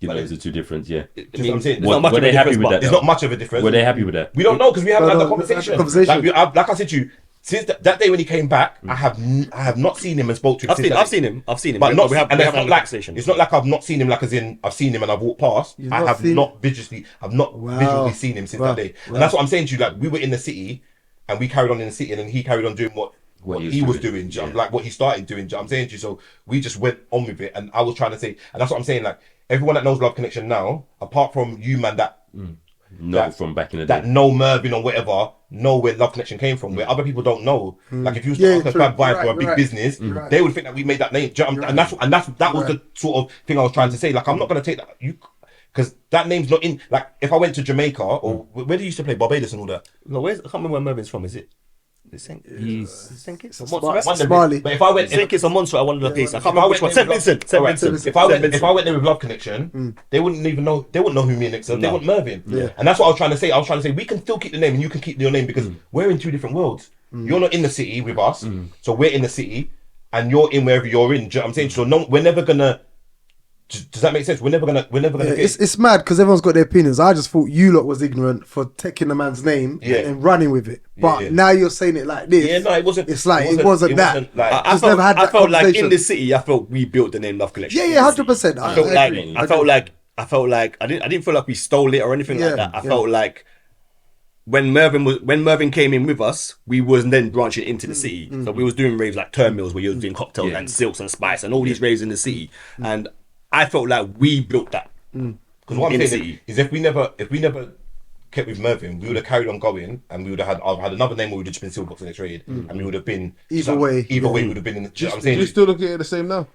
Speaker 3: you know, there's a 2 difference. Yeah.
Speaker 1: Just what I'm saying.
Speaker 3: Were they happy with that?
Speaker 1: There's not much of a difference.
Speaker 3: Were they happy with that?
Speaker 1: We don't know because we haven't had the conversation. Like I said to you. Since that day when he came back, I have not seen him and spoke to him.
Speaker 4: I've seen him,
Speaker 1: but not. We haven't had a conversation. It's not like I've not seen him, like as in I've seen him and I've walked past. I have not visually seen him since that day, and that's what I'm saying to you. Like we were in the city, and we carried on in the city, and then he carried on doing what he was doing, like what he started doing. I'm saying to you, so we just went on with it, and I was trying to say, and that's what I'm saying. Like everyone that knows Love Connection now, apart from you, man,
Speaker 3: from back in the day,
Speaker 1: that know Mervin or whatever, know where Love Connection came from, where other people don't know. Like if you was to ask a Bad Vibe for a big business, they would think that we made that name. And that was the sort of thing I was trying to say. Like I'm not gonna take that because that name's not in. Like if I went to Jamaica or where did you used to play, Barbados and all that.
Speaker 4: No, I can't remember where Mervin's from. Is it? It's
Speaker 2: Smiley.
Speaker 1: But if I went,
Speaker 4: it's a monster at one of the places. I can't remember which one. St. Vincent.
Speaker 1: If I went there with Love Connection, they wouldn't even know. They wouldn't know who me and Nick are. They want Mervin. And that's what I was trying to say. I was trying to say we can still keep the name and you can keep your name because we're in 2 different worlds. You're not in the city with us, so we're in the city, and you're in wherever you're in. Do you know what I'm saying? So no, we're never gonna. Does that make sense? We're never gonna.
Speaker 2: It's mad because everyone's got their opinions. I just thought you lot was ignorant for taking the man's name and running with it. But now you're saying it like this.
Speaker 1: Yeah, no, it wasn't.
Speaker 2: It's like it wasn't that.
Speaker 4: I felt like in the city, I felt we built the name Love Connection.
Speaker 2: Yeah, 100%.
Speaker 4: I felt like I didn't feel like we stole it or anything like that. I felt like when Mervin came in with us, we was then branching into the city. So we was doing raves like Turnmills where you was doing cocktails and Silks and Spice and all these raves in the city. And I felt like we built that.
Speaker 1: Because what I'm saying is if we never kept with Mervyn, we would have carried on going, and we would have had. I've had another name where we would have just been Silverbox and X-Rated, and we would have been
Speaker 2: Either way,
Speaker 1: we would have been in.
Speaker 5: Do
Speaker 1: I'm saying,
Speaker 5: you still look at it the same now?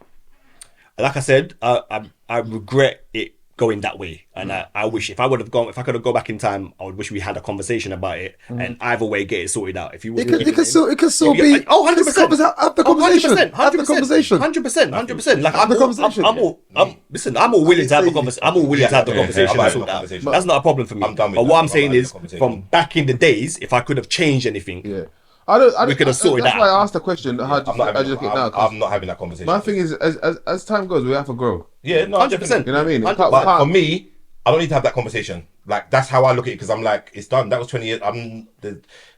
Speaker 4: Like I said, I regret it going that way, and I wish if I could have gone back in time, I would wish we had a conversation about it, and either way get it sorted out. If you
Speaker 2: it could still be.
Speaker 4: 100%.
Speaker 2: Have the conversation.
Speaker 4: 100%.
Speaker 2: Have the conversation.
Speaker 4: 100%. Like
Speaker 2: Have the conversation.
Speaker 4: I'm all willing to have the conversation. I'm all willing to have the conversation.
Speaker 1: I've had
Speaker 4: and sort
Speaker 1: the
Speaker 4: that out.
Speaker 1: conversation.
Speaker 4: That's not a problem for me.
Speaker 1: I'm done with
Speaker 4: But
Speaker 1: that.
Speaker 4: what I'm
Speaker 1: I've
Speaker 4: saying
Speaker 1: had the
Speaker 4: is,
Speaker 1: conversation.
Speaker 4: from back in the days, if I could have changed anything,
Speaker 5: Yeah. I don't.
Speaker 4: We could have sorted
Speaker 5: that's
Speaker 4: that
Speaker 5: why
Speaker 4: out.
Speaker 5: I asked the question. How do you look at it now? 'Cause
Speaker 1: I'm not having that conversation.
Speaker 5: my thing is, as time goes, we have to grow.
Speaker 1: Yeah, no,
Speaker 4: 100%.
Speaker 5: You know what I mean?
Speaker 4: But
Speaker 1: But for me, I don't need to have that conversation. Like, that's how I look at it, because I'm like, it's done. That was 20 years.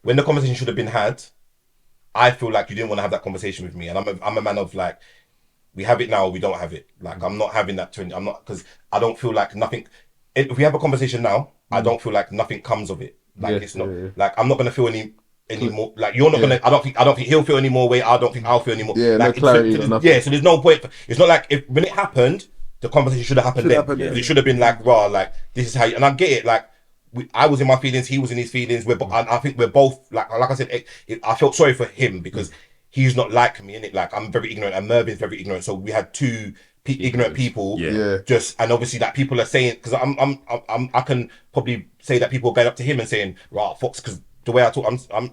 Speaker 1: When the conversation should have been had, I feel like you didn't want to have that conversation with me. And I'm a man of like, we have it now, or we don't have it. Like, I'm not having that. I'm not, because I don't feel like nothing. If we have a conversation now, I don't feel like nothing comes of it. Like, it's not like I'm not gonna feel any more. Like, you're not gonna. I don't think he'll feel any more weight. I don't think I'll feel any more.
Speaker 5: Yeah,
Speaker 1: like,
Speaker 5: no clarity, no nothing.
Speaker 1: yeah. So there's no point. It's not like when it happened, the conversation should have happened then.
Speaker 2: yeah.
Speaker 1: It should have been like, raw, like, this is how you, and I get it, like, I was in my feelings, he was in his feelings, I think we're both, like I said, I felt sorry for him, because he's not like me, innit? Like, I'm very ignorant, and Mervin's very ignorant, so we had two ignorant people, just, and obviously that people are saying, because I can probably say that people are going up to him and saying, rah, Fox, because the way I talk,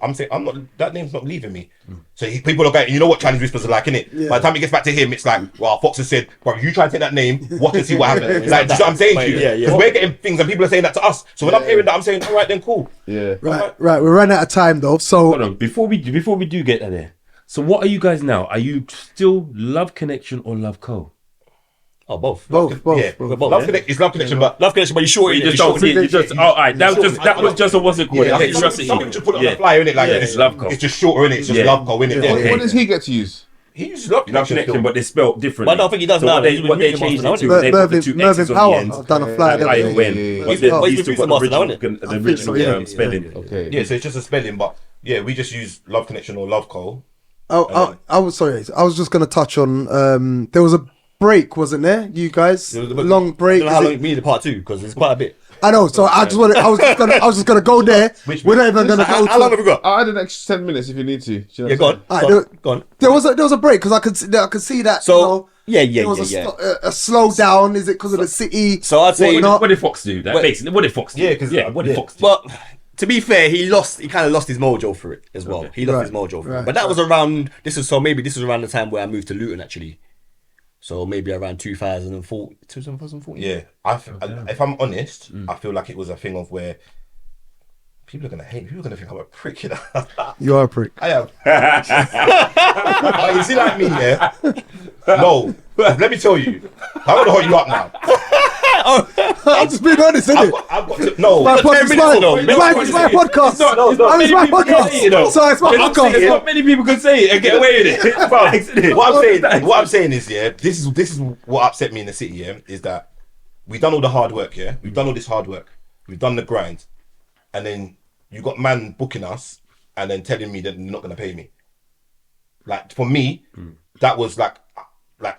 Speaker 1: I'm saying, I'm not, that name's not leaving me. So people are going, you know what Chinese whispers are like, innit?
Speaker 2: Yeah.
Speaker 1: By the time it gets back to him, it's like, well, Fox has said, bro, you try and take that name, watch and see what happens. Like, that's what I'm saying to you. Because we're getting things and people are saying that to us. So when I'm hearing that, I'm saying, all right, then cool.
Speaker 5: Yeah.
Speaker 2: Right. We're running out of time though. So
Speaker 3: Hold on, before we do get there. So what are you guys now? Are you still Love Connection or Love Co?
Speaker 4: oh, both.
Speaker 2: both.
Speaker 1: Yeah, it's Love Connection, but
Speaker 4: Love Connection, but you short
Speaker 3: You
Speaker 4: it.
Speaker 3: just don't see. You just. Oh, alright. That was just a what's it called?
Speaker 1: yeah,
Speaker 3: Curiosity.
Speaker 1: some people just put it on the flyer, innit? Like,
Speaker 3: it's Love Co.
Speaker 1: It's just shorter, innit? It's just
Speaker 3: Yeah.
Speaker 1: Love Co, innit?
Speaker 3: Yeah.
Speaker 5: What does he get to use?
Speaker 1: He uses Love
Speaker 3: Love
Speaker 1: Connection,
Speaker 3: Connection, but they spelled differently.
Speaker 4: But I don't think he does
Speaker 3: so
Speaker 4: now.
Speaker 3: What they,
Speaker 4: He's
Speaker 3: what they
Speaker 4: with
Speaker 3: changed
Speaker 4: Music
Speaker 3: it to,
Speaker 4: Master,
Speaker 3: they put the two
Speaker 2: Mervyn
Speaker 3: X's on
Speaker 2: Power.
Speaker 3: the end.
Speaker 2: I've done a flyer.
Speaker 3: Like
Speaker 2: there.
Speaker 3: when.
Speaker 2: Yeah.
Speaker 3: But then
Speaker 2: Oh,
Speaker 3: he's
Speaker 4: he's
Speaker 3: still
Speaker 4: with
Speaker 3: got
Speaker 4: Music Master,
Speaker 3: the
Speaker 2: I think so,
Speaker 3: original
Speaker 2: yeah.
Speaker 3: spelling.
Speaker 5: Okay.
Speaker 1: Yeah, so it's just a spelling, but yeah, we just use Love Connection or Love Co.
Speaker 2: I was sorry. I was just gonna touch on. There was a break, wasn't there? You guys, long break.
Speaker 4: I don't know how
Speaker 2: Is
Speaker 4: long
Speaker 2: it-
Speaker 4: we need a part 2, because it's quite a bit.
Speaker 2: I know. So I just want. I was just gonna go there. We're not even gonna go.
Speaker 4: How long have we got?
Speaker 5: I'll add an extra 10 minutes if you need to. Do you know
Speaker 4: Yeah,
Speaker 5: what
Speaker 4: go
Speaker 5: I'm
Speaker 4: on.
Speaker 2: Alright,
Speaker 4: Go on.
Speaker 2: There was a break because I could see that.
Speaker 4: So,
Speaker 2: you know,
Speaker 4: yeah.
Speaker 2: there was a slowdown. Is it because of the city?
Speaker 4: So I'd say,
Speaker 2: whatnot?
Speaker 3: What did Fox do? That
Speaker 4: Wait.
Speaker 3: basically. What did Fox do?
Speaker 1: Yeah, 'cause-
Speaker 3: what did Fox do?
Speaker 4: but to be fair, he kind of lost his mojo for it as well. He lost his mojo for it. But that was around, maybe this was around the time where I moved to Luton, actually. So maybe around 2014.
Speaker 1: Yeah, if I'm honest, I feel like it was a thing of where people are gonna hate me. People are gonna think I'm a prick. You know?
Speaker 2: You are a prick.
Speaker 1: I am. But you see, like me, yeah. No, let me tell you, I'm gonna hold you up now.
Speaker 2: I'm just being honest, isn't it?
Speaker 1: I've got to, no.
Speaker 2: My podcast.
Speaker 4: minutes ago.
Speaker 2: It's my podcast.
Speaker 3: It's not
Speaker 2: It's
Speaker 3: many
Speaker 2: my
Speaker 3: people can say it, you know.
Speaker 2: podcast. So it's my
Speaker 3: It's
Speaker 2: podcast.
Speaker 3: not many people can say it and get away with it. Facts, innit?
Speaker 1: What I'm saying is, yeah, this is what upset me in the city, yeah, is that we've done all the hard work, yeah, we've done all this hard work, we've done the grind, and then you got man booking us and then telling me that they're not gonna pay me. Like, for me, that was like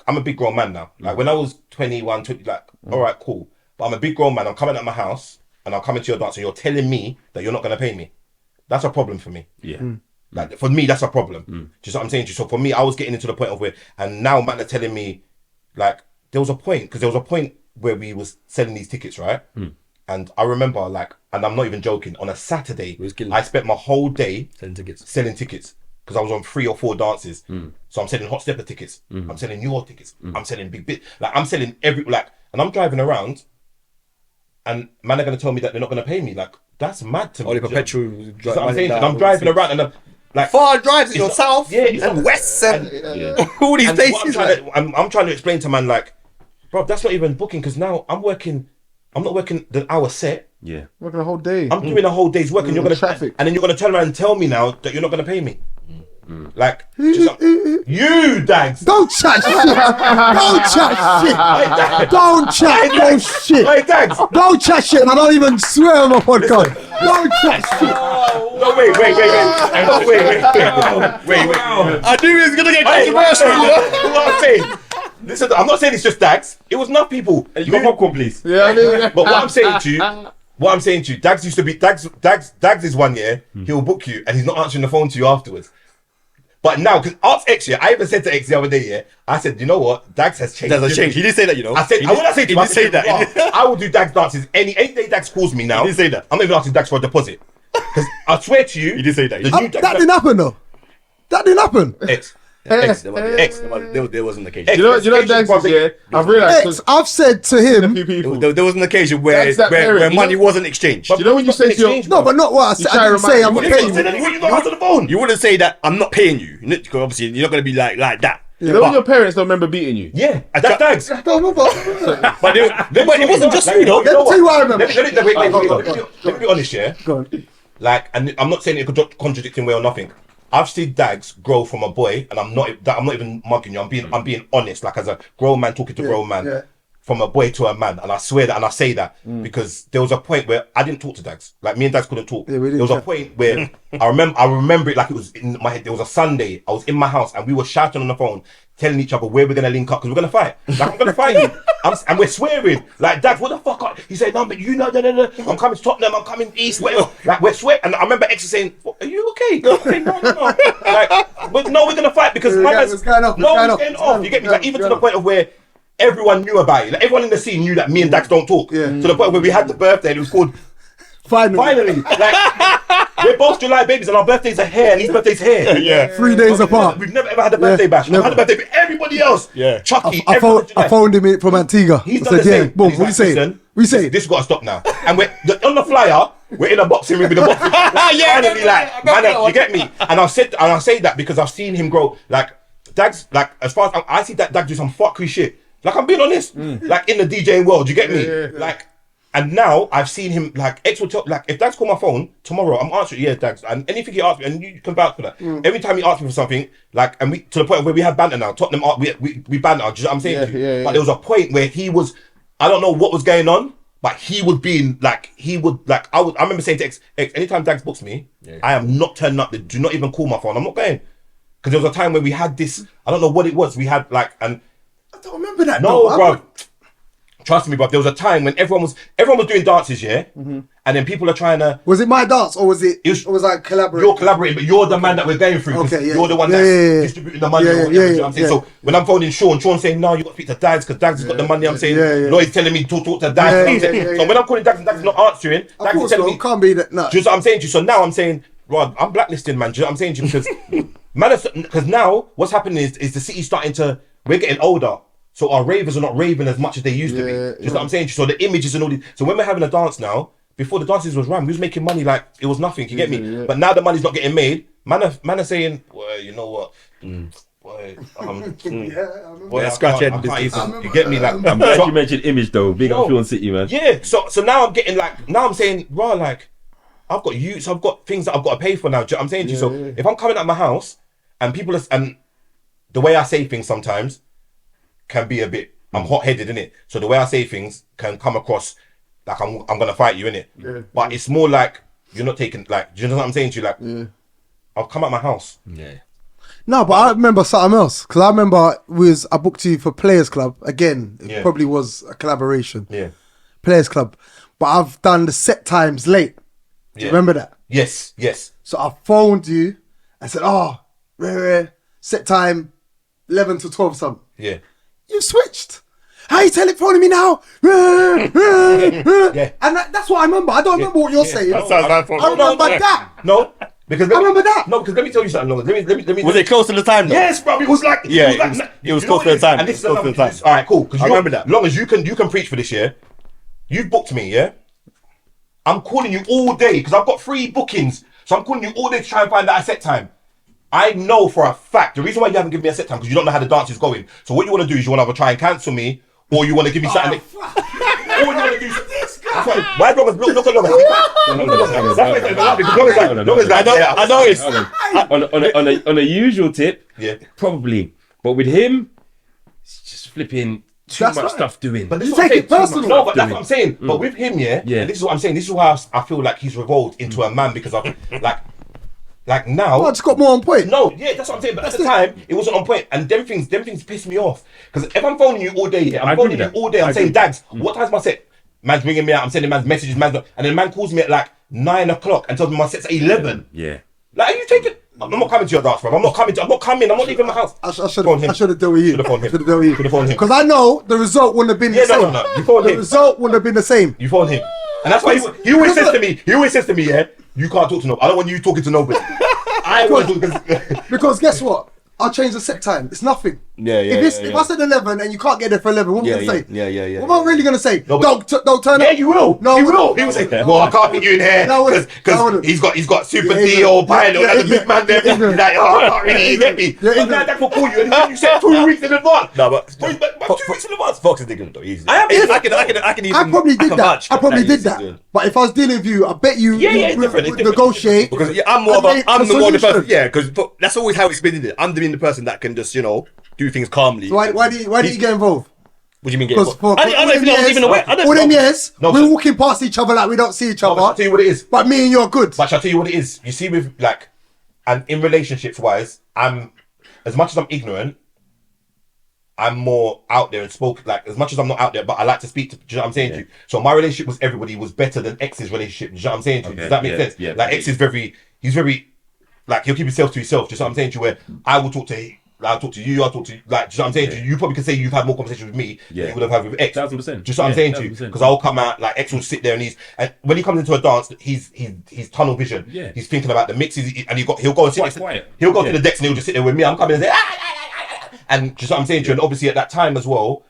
Speaker 1: I'm a big grown man now. Like, when I was 21, 20, like, all right, cool, but I'm a big grown man. I'm coming at my house and I'm coming to your dance and you're telling me that you're not gonna pay me. That's a problem for me.
Speaker 3: Yeah.
Speaker 1: Like, for me, that's a problem. Just what I'm saying to you. So for me, I was getting into the point of where, and now man are telling me, like, there was a point where we was selling these tickets, right? And I remember, like, and I'm not even joking, on a Saturday, I spent my whole day selling tickets because I was on 3 or 4 dances. So I'm selling Hot Stepper tickets. I'm selling New York tickets. I'm selling Big Bit. Like, I'm selling and I'm driving around and man are going to tell me that they're not going to pay me. Like, that's mad to me.
Speaker 4: Only perpetual.
Speaker 1: You know what I'm saying? And I'm driving around and I'm like,
Speaker 4: far drives in your south,
Speaker 1: it's
Speaker 4: and
Speaker 1: like-
Speaker 4: west, and all these
Speaker 1: and
Speaker 4: places.
Speaker 1: I'm trying to explain to man, like, bro, that's not even booking, because now I'm not working the hour set.
Speaker 3: Yeah.
Speaker 5: Working a whole day.
Speaker 1: I'm doing a whole day's work, and you're gonna
Speaker 5: Traffic.
Speaker 1: and then you're gonna turn around and tell me now that you're not gonna pay me. Like, you, Dagz.
Speaker 2: Don't chat shit. Don't chat shit. Don't chat no shit.
Speaker 1: Hey, Dagz.
Speaker 2: Don't chat shit, and I don't even swear on my podcast. Don't chat shit.
Speaker 1: No, wait.
Speaker 4: I knew it was gonna get
Speaker 1: Hey,
Speaker 4: controversial.
Speaker 1: what I'm saying. Listen, I'm not saying it's just Dagz. It was enough people.
Speaker 3: You got popcorn, please.
Speaker 5: Yeah, I mean,
Speaker 1: But what I'm saying to you, what I'm saying to you, Dagz used to be Dagz is one year, he'll book you and he's not answering the phone to you afterwards. But now, because ask X, yeah, I even said to X the other day, yeah, I said, you know what, Dagz has changed.
Speaker 4: Dagz has changed. He didn't say that, you know.
Speaker 1: I said,
Speaker 4: he
Speaker 1: what did I say to him? I said,
Speaker 4: that.
Speaker 1: I will do Dagz dances any day Dagz calls me now.
Speaker 4: He didn't say that.
Speaker 1: I'm not even asking Dagz for a deposit. Because I swear to you,
Speaker 4: He didn't say that.
Speaker 2: That didn't happen though. That didn't happen.
Speaker 1: X.
Speaker 4: There wasn't an occasion.
Speaker 5: You know, Dagz, yeah. I've realised.
Speaker 2: X, I've said to him.
Speaker 4: There was an occasion where money wasn't exchanged.
Speaker 5: You know when you say to your
Speaker 2: No, but not what I said. I didn't say I'm not paying you.
Speaker 4: You wouldn't say that I'm not paying you. Because obviously you're not going to be like that.
Speaker 5: You know when your parents don't remember beating you?
Speaker 1: Yeah, that's Dagz.
Speaker 2: I don't remember.
Speaker 4: But it wasn't just you, though.
Speaker 2: Let me tell you what I remember.
Speaker 1: Let me be honest, yeah.
Speaker 2: Go on.
Speaker 1: Like, and I'm not saying it could contradicting way or nothing. I've seen Dagz grow from a boy, and I'm not even mugging you. I'm being honest, like as a grown man talking to grown man, from a boy to a man, and I swear that, and I say that because there was a point where I didn't talk to Dagz. Like me and Dagz couldn't talk.
Speaker 2: Yeah, there
Speaker 1: was a point where I remember it like it was in my head. There was a Sunday. I was in my house, and we were shouting on the phone, telling each other where we're gonna link up because we're gonna fight. Like I'm gonna fight you, and we're swearing. Like Dagz, what the fuck? He said, no, but you know, I'm coming to Tottenham. I'm coming east. Whatever. Like we're swearing, and I remember X saying, "Are you okay?" I said, no. Like, we're gonna fight because my man's getting off. You get me? Like even to the point of where everyone knew about it. Like everyone in the scene knew that me and Dagz don't talk. Yeah. To the point where we had the birthday and it was called Finally. Like we're both July babies and our birthdays are here and his birthday's here.
Speaker 4: Yeah.
Speaker 2: 3 days apart.
Speaker 1: We've never ever had a birthday bash. I've had a birthday for everybody else.
Speaker 4: Yeah.
Speaker 1: Chucky.
Speaker 2: I phoned him from Antigua.
Speaker 1: He's
Speaker 2: I
Speaker 1: done
Speaker 2: said,
Speaker 1: the same.
Speaker 2: boom,
Speaker 1: He's
Speaker 2: what
Speaker 1: like,
Speaker 2: you saying?
Speaker 1: listen,
Speaker 2: We say
Speaker 1: this got to stop now. And we're on the flyer. We're in a boxing ring with a boxing. Finally, like, man, you get me? And I say that because I've seen him grow. Like Dagz, like as far as I see that Dagz do some fuckery shit. Like I'm being honest. Like in the DJing world, you get me? Like. And now I've seen him, like, X will tell, like, if Dagz call my phone tomorrow, I'm answering, yeah, Dagz. And anything he asks me, and you can vouch for that. Every time he asks me for something, like, and we, to the point where we have banter now, Tottenham, we banter, do you know what I'm saying? But there was a point where he was, I don't know what was going on, but he would be like, I remember saying to X, anytime Dagz books me, I am not turning up, do not even call my phone, I'm not going. Because there was a time where we had this, I don't know what it was, we had, like, and.
Speaker 2: I don't remember that.
Speaker 1: No, bro. Trust me, bro. There was a time when everyone was doing dances, yeah, and then people are trying to.
Speaker 2: Was it my dance or was it? Or was I collaborating?
Speaker 1: You're collaborating, but you're the man that we're going through. Okay, yeah. You're the one that's distributing the money. Or whatever, you know what I'm saying? So when I'm phoning Sean saying, "No, you got to speak to Dagz because Dagz has got the money." I'm saying, Lloyd's telling me to talk to Dagz. So when I'm calling Dagz and Dagz is not answering, Dagz is telling me,
Speaker 2: "Can't be that." No.
Speaker 1: Do you know what I'm saying to you? So now I'm saying, Rod, I'm blacklisting, man. Do you know what I'm saying to you? Because now what's happening is the city's starting to. We're getting older. So our ravers are not raving as much as they used to be. Just what I'm saying. So the images and all these. So when we're having a dance now, before the dances was run, we was making money like it was nothing. You get me? But now the money's not getting made. Man are saying, well, you know what? Boy,
Speaker 4: I scratch head.
Speaker 1: You get me? Like,
Speaker 3: I'm glad you mentioned image though. Big up Sean City, man.
Speaker 1: Yeah. So now I'm getting like, now I'm saying, bro, like, I've got youths, I've got things that I've got to pay for now. Do you know what I'm saying to you? So if I'm coming out my house and people are, and the way I say things sometimes can be a bit, I'm hot-headed, innit? So the way I say things can come across like I'm gonna fight you, innit? But it's more like you're not taking, like, do you know what I'm saying to you? Like, I've come out my house.
Speaker 2: No, but I remember something else because I remember I booked you for Players Club again. It probably was a collaboration. Players Club, but I've done the set times late. Do you remember that?
Speaker 1: Yes.
Speaker 2: So I phoned you. I said, set time 11 to 12 something.
Speaker 1: Yeah.
Speaker 2: You switched. How you phoning me now? And that's what I remember. I don't remember what you're saying.
Speaker 4: That sounds like
Speaker 2: I remember that.
Speaker 1: No, because
Speaker 2: I remember that.
Speaker 1: No, because let me tell you something. Let me.
Speaker 4: Was it close to the time though?
Speaker 1: Yes, bro. It was like
Speaker 4: it was close to the time.
Speaker 1: And this is
Speaker 4: close to the time.
Speaker 1: All right, cool. Because
Speaker 4: I remember that.
Speaker 1: Long as you can preach for this year. You've booked me, yeah. I'm calling you all day because I've got 3 bookings, so I'm calling you all day to try and find out a set time. I know for a fact the reason why you haven't given me a set time because you don't know how the dance is going. So what you want to do is you want to either try and cancel me or you want to give me something. All you want to do is why look
Speaker 3: on a usual tip, probably. But with him, it's just flipping too much stuff doing.
Speaker 1: But
Speaker 2: you take it personal.
Speaker 1: No, but that's what I'm saying. But with him, this is what I'm saying. This is why I feel like he's revolved into a man because of like now.
Speaker 2: Well, I just got more on point.
Speaker 1: No, that's what I'm saying. But at the time, it wasn't on point, and them things piss me off. Because if I'm phoning you all day, I'm phoning you all day. I'm saying, Dagz, what time's my set? man's ringing me out, I'm sending man's messages, and then man calls me at like 9 o'clock and tells me my set's at 11.
Speaker 3: Yeah.
Speaker 1: Like, are you taking? I'm not coming to your dance, bro. I'm not coming. I'm not leaving my house.
Speaker 2: I should have dealt with you.
Speaker 1: Should have phoned him.
Speaker 2: Should have dealt with you.
Speaker 1: Should have phoned him.
Speaker 2: Because I know the result wouldn't have been the same.
Speaker 1: No. You phoned him.
Speaker 2: The result wouldn't have been the same.
Speaker 1: You phoned him. And that's why he always says to me, yeah, you can't talk to nobody. I don't want you talking to nobody. I want to
Speaker 2: Because guess what? I'll change the set time. It's nothing. If I said 11 and you can't get there for 11, what am I going to say?
Speaker 4: Yeah.
Speaker 2: What am I really going to say?
Speaker 1: No,
Speaker 2: don't turn up.
Speaker 1: Yeah, you will.
Speaker 2: No,
Speaker 1: he will. He will say, well, I can't get you in here because he's got Super D or Pilot and the big man there. He's like, oh, I can't really get me. But now that will call you and you said 2 weeks in advance.
Speaker 4: No, but
Speaker 1: 2 weeks in advance.
Speaker 4: Fox is digging though. Easy.
Speaker 1: I
Speaker 4: can even.
Speaker 2: I probably did that. But if I was dealing with you, I bet you would negotiate.
Speaker 4: Because I'm the more the person. Yeah, because that's always how it's been, isn't it? I'm the person that can just, do things calmly.
Speaker 2: So why did you get involved?
Speaker 4: What do you mean get
Speaker 2: Because
Speaker 4: involved? I don't know if I was even aware.
Speaker 2: All them years, we're walking past each other like we don't see each other.
Speaker 1: But I'll tell you what it is.
Speaker 2: But me and you're good.
Speaker 1: But I'll tell you what it is. You see, with like, and in relationships wise, I'm as much as I'm ignorant, I'm more out there and spoke. Like, as much as I'm not out there, but I like to speak to. Do you know what I'm saying to you? So my relationship with everybody was better than X's relationship. Do you know what I'm saying to you? Does that make sense?
Speaker 3: Yeah.
Speaker 1: Like X is he's very, like, he'll keep himself to himself. Do you know what I'm saying to you? Where I will talk to him. I'll talk to you, I'll talk to you. Like, do you know what I'm saying to you? You probably could say you've had more conversations with me than you would have had with X.
Speaker 3: 1,000%.
Speaker 1: Just what I'm saying to you. Because I'll come out, like, X will sit there and when he comes into a dance, he's tunnel vision.
Speaker 3: Yeah.
Speaker 1: He's thinking about the mixes and he'll go and sit
Speaker 3: quiet.
Speaker 1: He'll go to the decks and he'll just sit there with me. I'm coming and say, and just what I'm saying to you. And obviously at that time as well,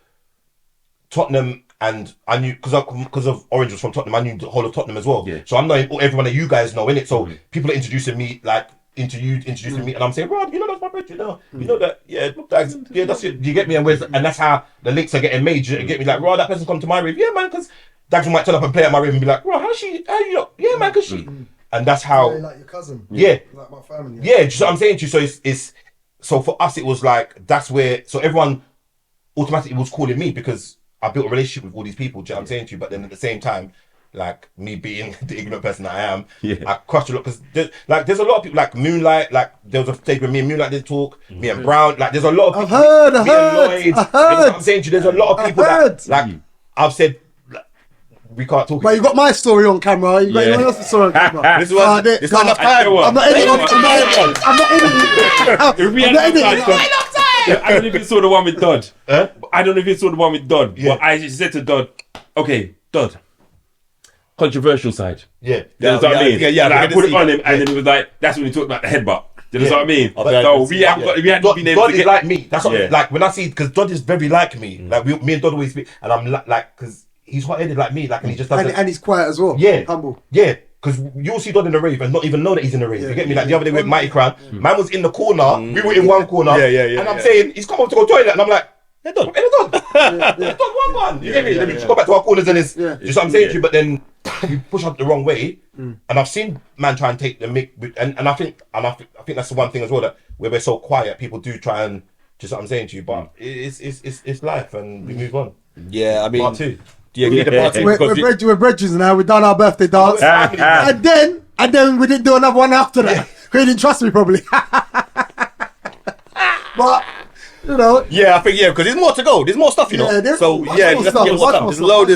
Speaker 1: Tottenham, and I knew, because of Orange was from Tottenham, I knew the whole of Tottenham as well.
Speaker 3: Yeah.
Speaker 1: So I'm knowing everyone that you guys know, innit? So people are introducing me, like, introducing me, and I'm saying, Rod, that's my bridge, you know that, Dagz, that's it, you get me, and that's how the links are getting made. You get me, like, Rod, that person come to my rave, yeah, man, because Dagz might turn up and play at my rave and be like, Rod, how you know, yeah, man, because she, and that's how,
Speaker 2: like your cousin,
Speaker 1: like
Speaker 2: my family,
Speaker 1: just what I'm saying to you. So it's so for us, it was like that's where, so everyone automatically was calling me because I built a relationship with all these people. Do you know what I'm saying to you? But then at the same time, like me being the ignorant person that I am, I crushed a lot because there's a lot of people like Moonlight. Like there was a stage where me and Moonlight did talk, me and Brown. Like there's a lot of people.
Speaker 2: I heard.
Speaker 1: You know what I'm saying to you? There's a lot of people that like I've said. We can't talk.
Speaker 2: But you got my story on camera. You got anyone else's story on camera.
Speaker 1: This one. It's not enough time.
Speaker 2: I'm not editing. I'm not editing.
Speaker 3: I don't know if you saw the one with Dodd. I don't know if you saw the one with Dodd.
Speaker 1: Yeah.
Speaker 3: But I just said to Dodd, okay, Dodd, controversial side.
Speaker 1: Yeah.
Speaker 3: You know what I mean?
Speaker 4: Yeah.
Speaker 3: And I put it on him, and then it was like, that's when he talked about the headbutt. Do you know what I mean? So we hadn't been able
Speaker 1: Dodd
Speaker 3: to
Speaker 1: is
Speaker 3: get
Speaker 1: like me. That's what, like when I see, because Dodd is very like me. Like me and Dodd always speak, and I'm like, because he's hot-headed like me, like, and he just doesn't.
Speaker 2: And he's quiet as well.
Speaker 1: Yeah,
Speaker 2: humble.
Speaker 1: Yeah, because you'll see Dodd in the rave and not even know that he's in the rave. You get me? Like the other day with Mighty Crown, man was in the corner. We were in one corner. And I'm saying he's come up to go toilet, and I'm like, hey Dodd, Dodd, one. You get me? Then we just go back to our corners, and it's just what I'm saying to you. But then you push up the wrong way, and I've seen man try and take the mic, and I think that's the one thing as well, that where we're so quiet, people do try and just what I'm saying to you. But it's life, and we move on.
Speaker 4: Yeah, I mean,
Speaker 1: Part two.
Speaker 4: Yeah, we did a part two.
Speaker 2: We're bridges now. We've done our birthday dance, and then we didn't do another one after that. He didn't trust me probably. But you know.
Speaker 4: Yeah, I think because there's more to go. There's more stuff, you know. So let's get more stuff. There's load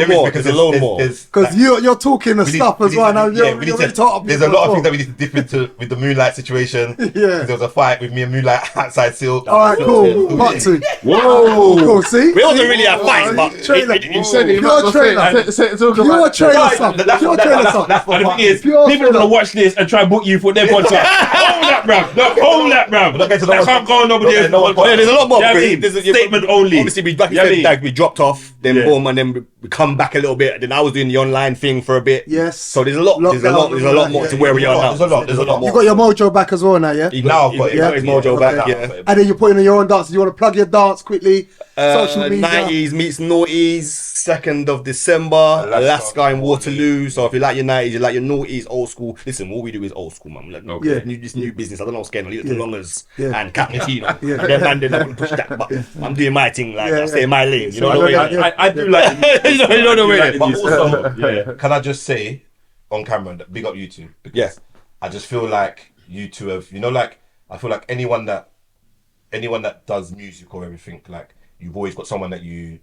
Speaker 4: more. There's a load more.
Speaker 2: Because you're talking the stuff as well. Now you're really talking.
Speaker 1: There's a lot of things that we need to dip into with the Moonlight situation.
Speaker 2: Yeah.
Speaker 1: There was a fight with me and Moonlight outside Silk.
Speaker 2: All right, cool. Part two.
Speaker 3: Whoa.
Speaker 2: Cool. See.
Speaker 4: We wasn't really a fight, but
Speaker 5: you said it.
Speaker 2: Pure trailer. Pure trailer stuff. Pure trailer stuff.
Speaker 3: And the thing is, people are gonna watch this and try and book you for their podcast. Hold that, bruv. No, hold that, bruv. I can't go on nobody else.
Speaker 4: There's a lot more. There's a
Speaker 3: statement only.
Speaker 4: Obviously, like you said, we dropped off, then boom, and then we come back a little bit. Then I was doing the online thing for a bit.
Speaker 2: Yes.
Speaker 4: So there's a lot more to where we are now.
Speaker 1: There's a lot more.
Speaker 2: You got your mojo back as well now, yeah?
Speaker 1: Now I've got
Speaker 4: his mojo back, yeah.
Speaker 2: And then you're putting on your own dance. You want to plug your dance quickly? Social media.
Speaker 4: 90s meets noughties, 2nd of December, Alaska in Waterloo. So if you like your 90s, you like your noughties, old school. Listen, all we do is old school, man. Like, this new business. I don't know what's going on. I leave it to Longers and Cappuccino. And then man, they're not going to push that. But I'm doing my thing, like I stay in my lane. You know what I mean?
Speaker 3: I do like
Speaker 4: you know the way.
Speaker 1: But also, can I just say on camera, that big up you two? Because I just feel like you two have, like, I feel like anyone that does music or everything, like, you've always got someone that you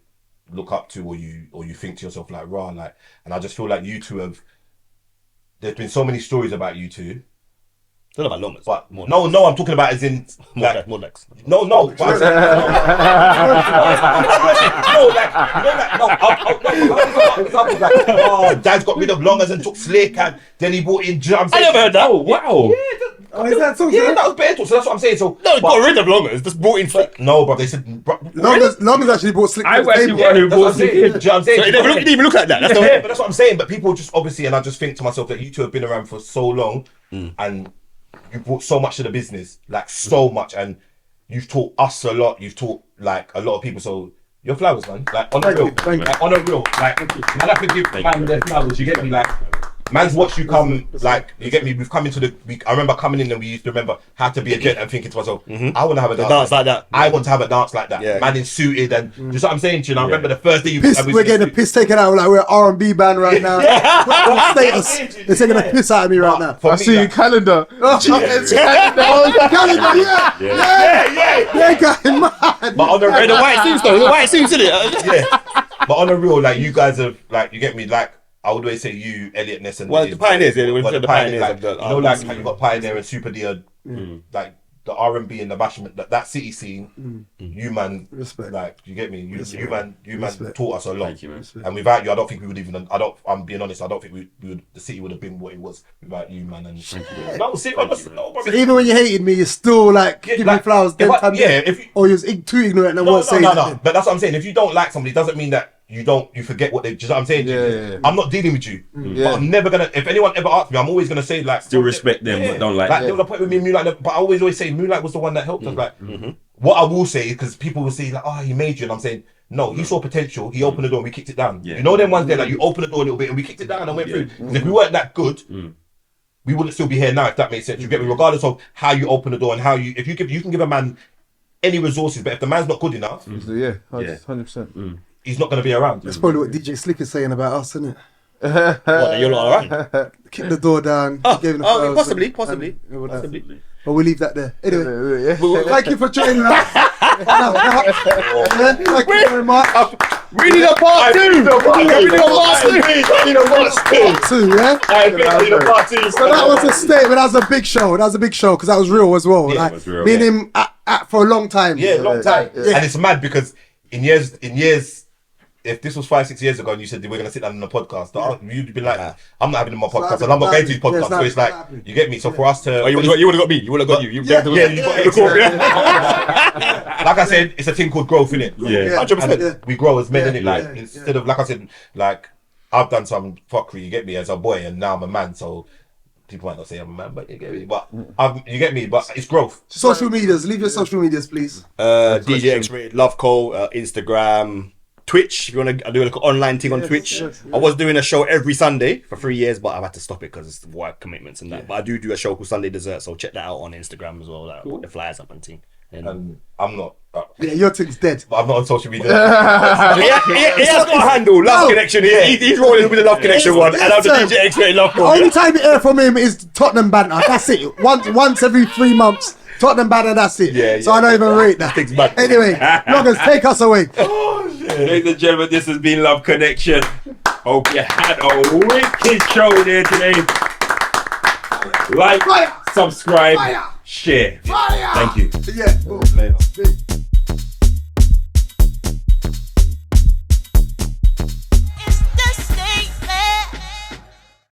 Speaker 1: look up to, or you think to yourself like, rah, like, and I just feel like you two have. There's been so many stories about you two.
Speaker 4: It's not about Lomas,
Speaker 1: but no, I'm talking about as in like
Speaker 4: more Dagz.
Speaker 1: No. No, like, Dagz got rid of Longers and took Slick, and then he bought in drums.
Speaker 4: I never heard that.
Speaker 3: Oh wow.
Speaker 1: Is that so? Yeah, that was better. So that's what I'm saying. So
Speaker 4: no, he got rid of Longers, just brought in Slick.
Speaker 1: No, bro, they said
Speaker 2: Longers actually bought Slick.
Speaker 3: I actually want who bought Slick.
Speaker 1: I'm saying.
Speaker 4: So it didn't even look like that.
Speaker 1: But that's what I'm saying. But people just obviously, and I just think to myself that you two have been around for so long, and you brought so much to the business, like so much, and you've taught us a lot. You've taught like a lot of people. So your flowers, man. Like on the real, like on a real, like man, I could give man their flowers. You get me, like. Man's watched you come, like, you get me, we've come into I remember coming in and we used to remember how to be a gent and thinking to myself, I want to have a dance like that. I want to have a dance like that.
Speaker 4: Yeah.
Speaker 1: Man in suited and, just what I'm saying to you, and I remember the first day
Speaker 2: we're getting the piss taken out, like we're an R&B band right now. Status. They're taking a piss out of me right now.
Speaker 5: I see your calendar.
Speaker 2: Calendar, yeah, going mad.
Speaker 1: But on the
Speaker 4: the white suits though, the white suits in it.
Speaker 1: Yeah. But on the real, like, you guys have, like, you get me, like, I would always say you, Elliot Ness, and
Speaker 4: the pioneers, the pioneers
Speaker 1: like,
Speaker 4: of the,
Speaker 1: you know, like how you got Pioneer and Super D, like the R&B and the bashment, that city scene. You man,
Speaker 2: respect.
Speaker 1: Like you get me. You man taught us a lot.
Speaker 3: Thank you, man.
Speaker 1: And without you, I don't think we would even. I'm being honest. I don't think we would. The city would have been what it was without you, man. And no, seriously, no,
Speaker 2: so even when you hated me, you still like give me flowers. Or you're too ignorant and won't say
Speaker 1: no. But that's what I'm saying. If you don't like somebody, it doesn't mean that you forget what they. Do you know what I'm saying?
Speaker 5: Yeah.
Speaker 1: I'm not dealing with you, but I'm never gonna. If anyone ever asks me, I'm always gonna say like
Speaker 3: still respect them, but don't like.
Speaker 1: There was a point with me and Moonlight, but I always say Moonlight was the one that helped us. Like, what I will say, because people will say like, oh, he made you, and I'm saying no, he saw potential. He opened the door and we kicked it down. You know them ones there, like you open the door a little bit and we kicked it down and went through. Because if we weren't that good, we wouldn't still be here now. If that makes sense, you get me. Regardless of how you open the door and how you can give a man any resources, but if the man's not good enough,
Speaker 5: 100%.
Speaker 1: He's not going to be around.
Speaker 2: That's probably what DJ Slick is saying about us, isn't it?
Speaker 4: What, you're not alright?
Speaker 2: Kick the door down.
Speaker 4: Possibly.
Speaker 2: But we'll leave that there. Anyway, thank you for joining us. Thank you very much.
Speaker 4: We need a part two.
Speaker 2: Part two. So that was a statement. That was a big show. Because that was real as well.
Speaker 3: Yeah,
Speaker 2: like,
Speaker 3: it was real.
Speaker 2: Being him for a long time.
Speaker 1: Yeah, long time. Yeah. And it's mad because in years, if this was 5-6 years ago and you said we're gonna sit down on a podcast, you'd be like, I'm not having my podcast, and I'm not going to his podcast. So it's like, you get me. So for us to,
Speaker 4: you would have got me. You would have got you. You got
Speaker 1: like I said, it's a thing called growth, innit?
Speaker 3: Yeah,
Speaker 1: 100%. We grow as men, innit? Like instead of, like I said, like I've done some fuckery, you get me, as a boy, and now I'm a man. So people might not say I'm a man, but you get me. But you get me. But it's growth.
Speaker 2: Social medias. Leave your social medias, please.
Speaker 4: DJ X-Rated Love Call, Instagram, Twitch. If you want to do like an online thing on Twitch, I was doing a show every Sunday for 3 years, but I've had to stop it because it's work commitments and that. But I do a show called Sunday Dessert, so check that out on Instagram as well. Like, put the flyers up and thing.
Speaker 1: And I'm not.
Speaker 2: Your thing's dead.
Speaker 1: But I'm not on social media.
Speaker 4: he has got a handle, Love Connection. He's rolling with the Love Connection one, and I'm the DJ X-Rated Love Call.
Speaker 2: The only time you hear from him is Tottenham banter. That's it. Once every 3 months. Tottenham banter. That's it. So I don't even rate that. Anyway, Loggers, take us away.
Speaker 3: Ladies and gentlemen, this has been Love Connection. Hope you had a wicked show there today. Like, subscribe, share. Thank you.
Speaker 2: Yeah.
Speaker 1: Later.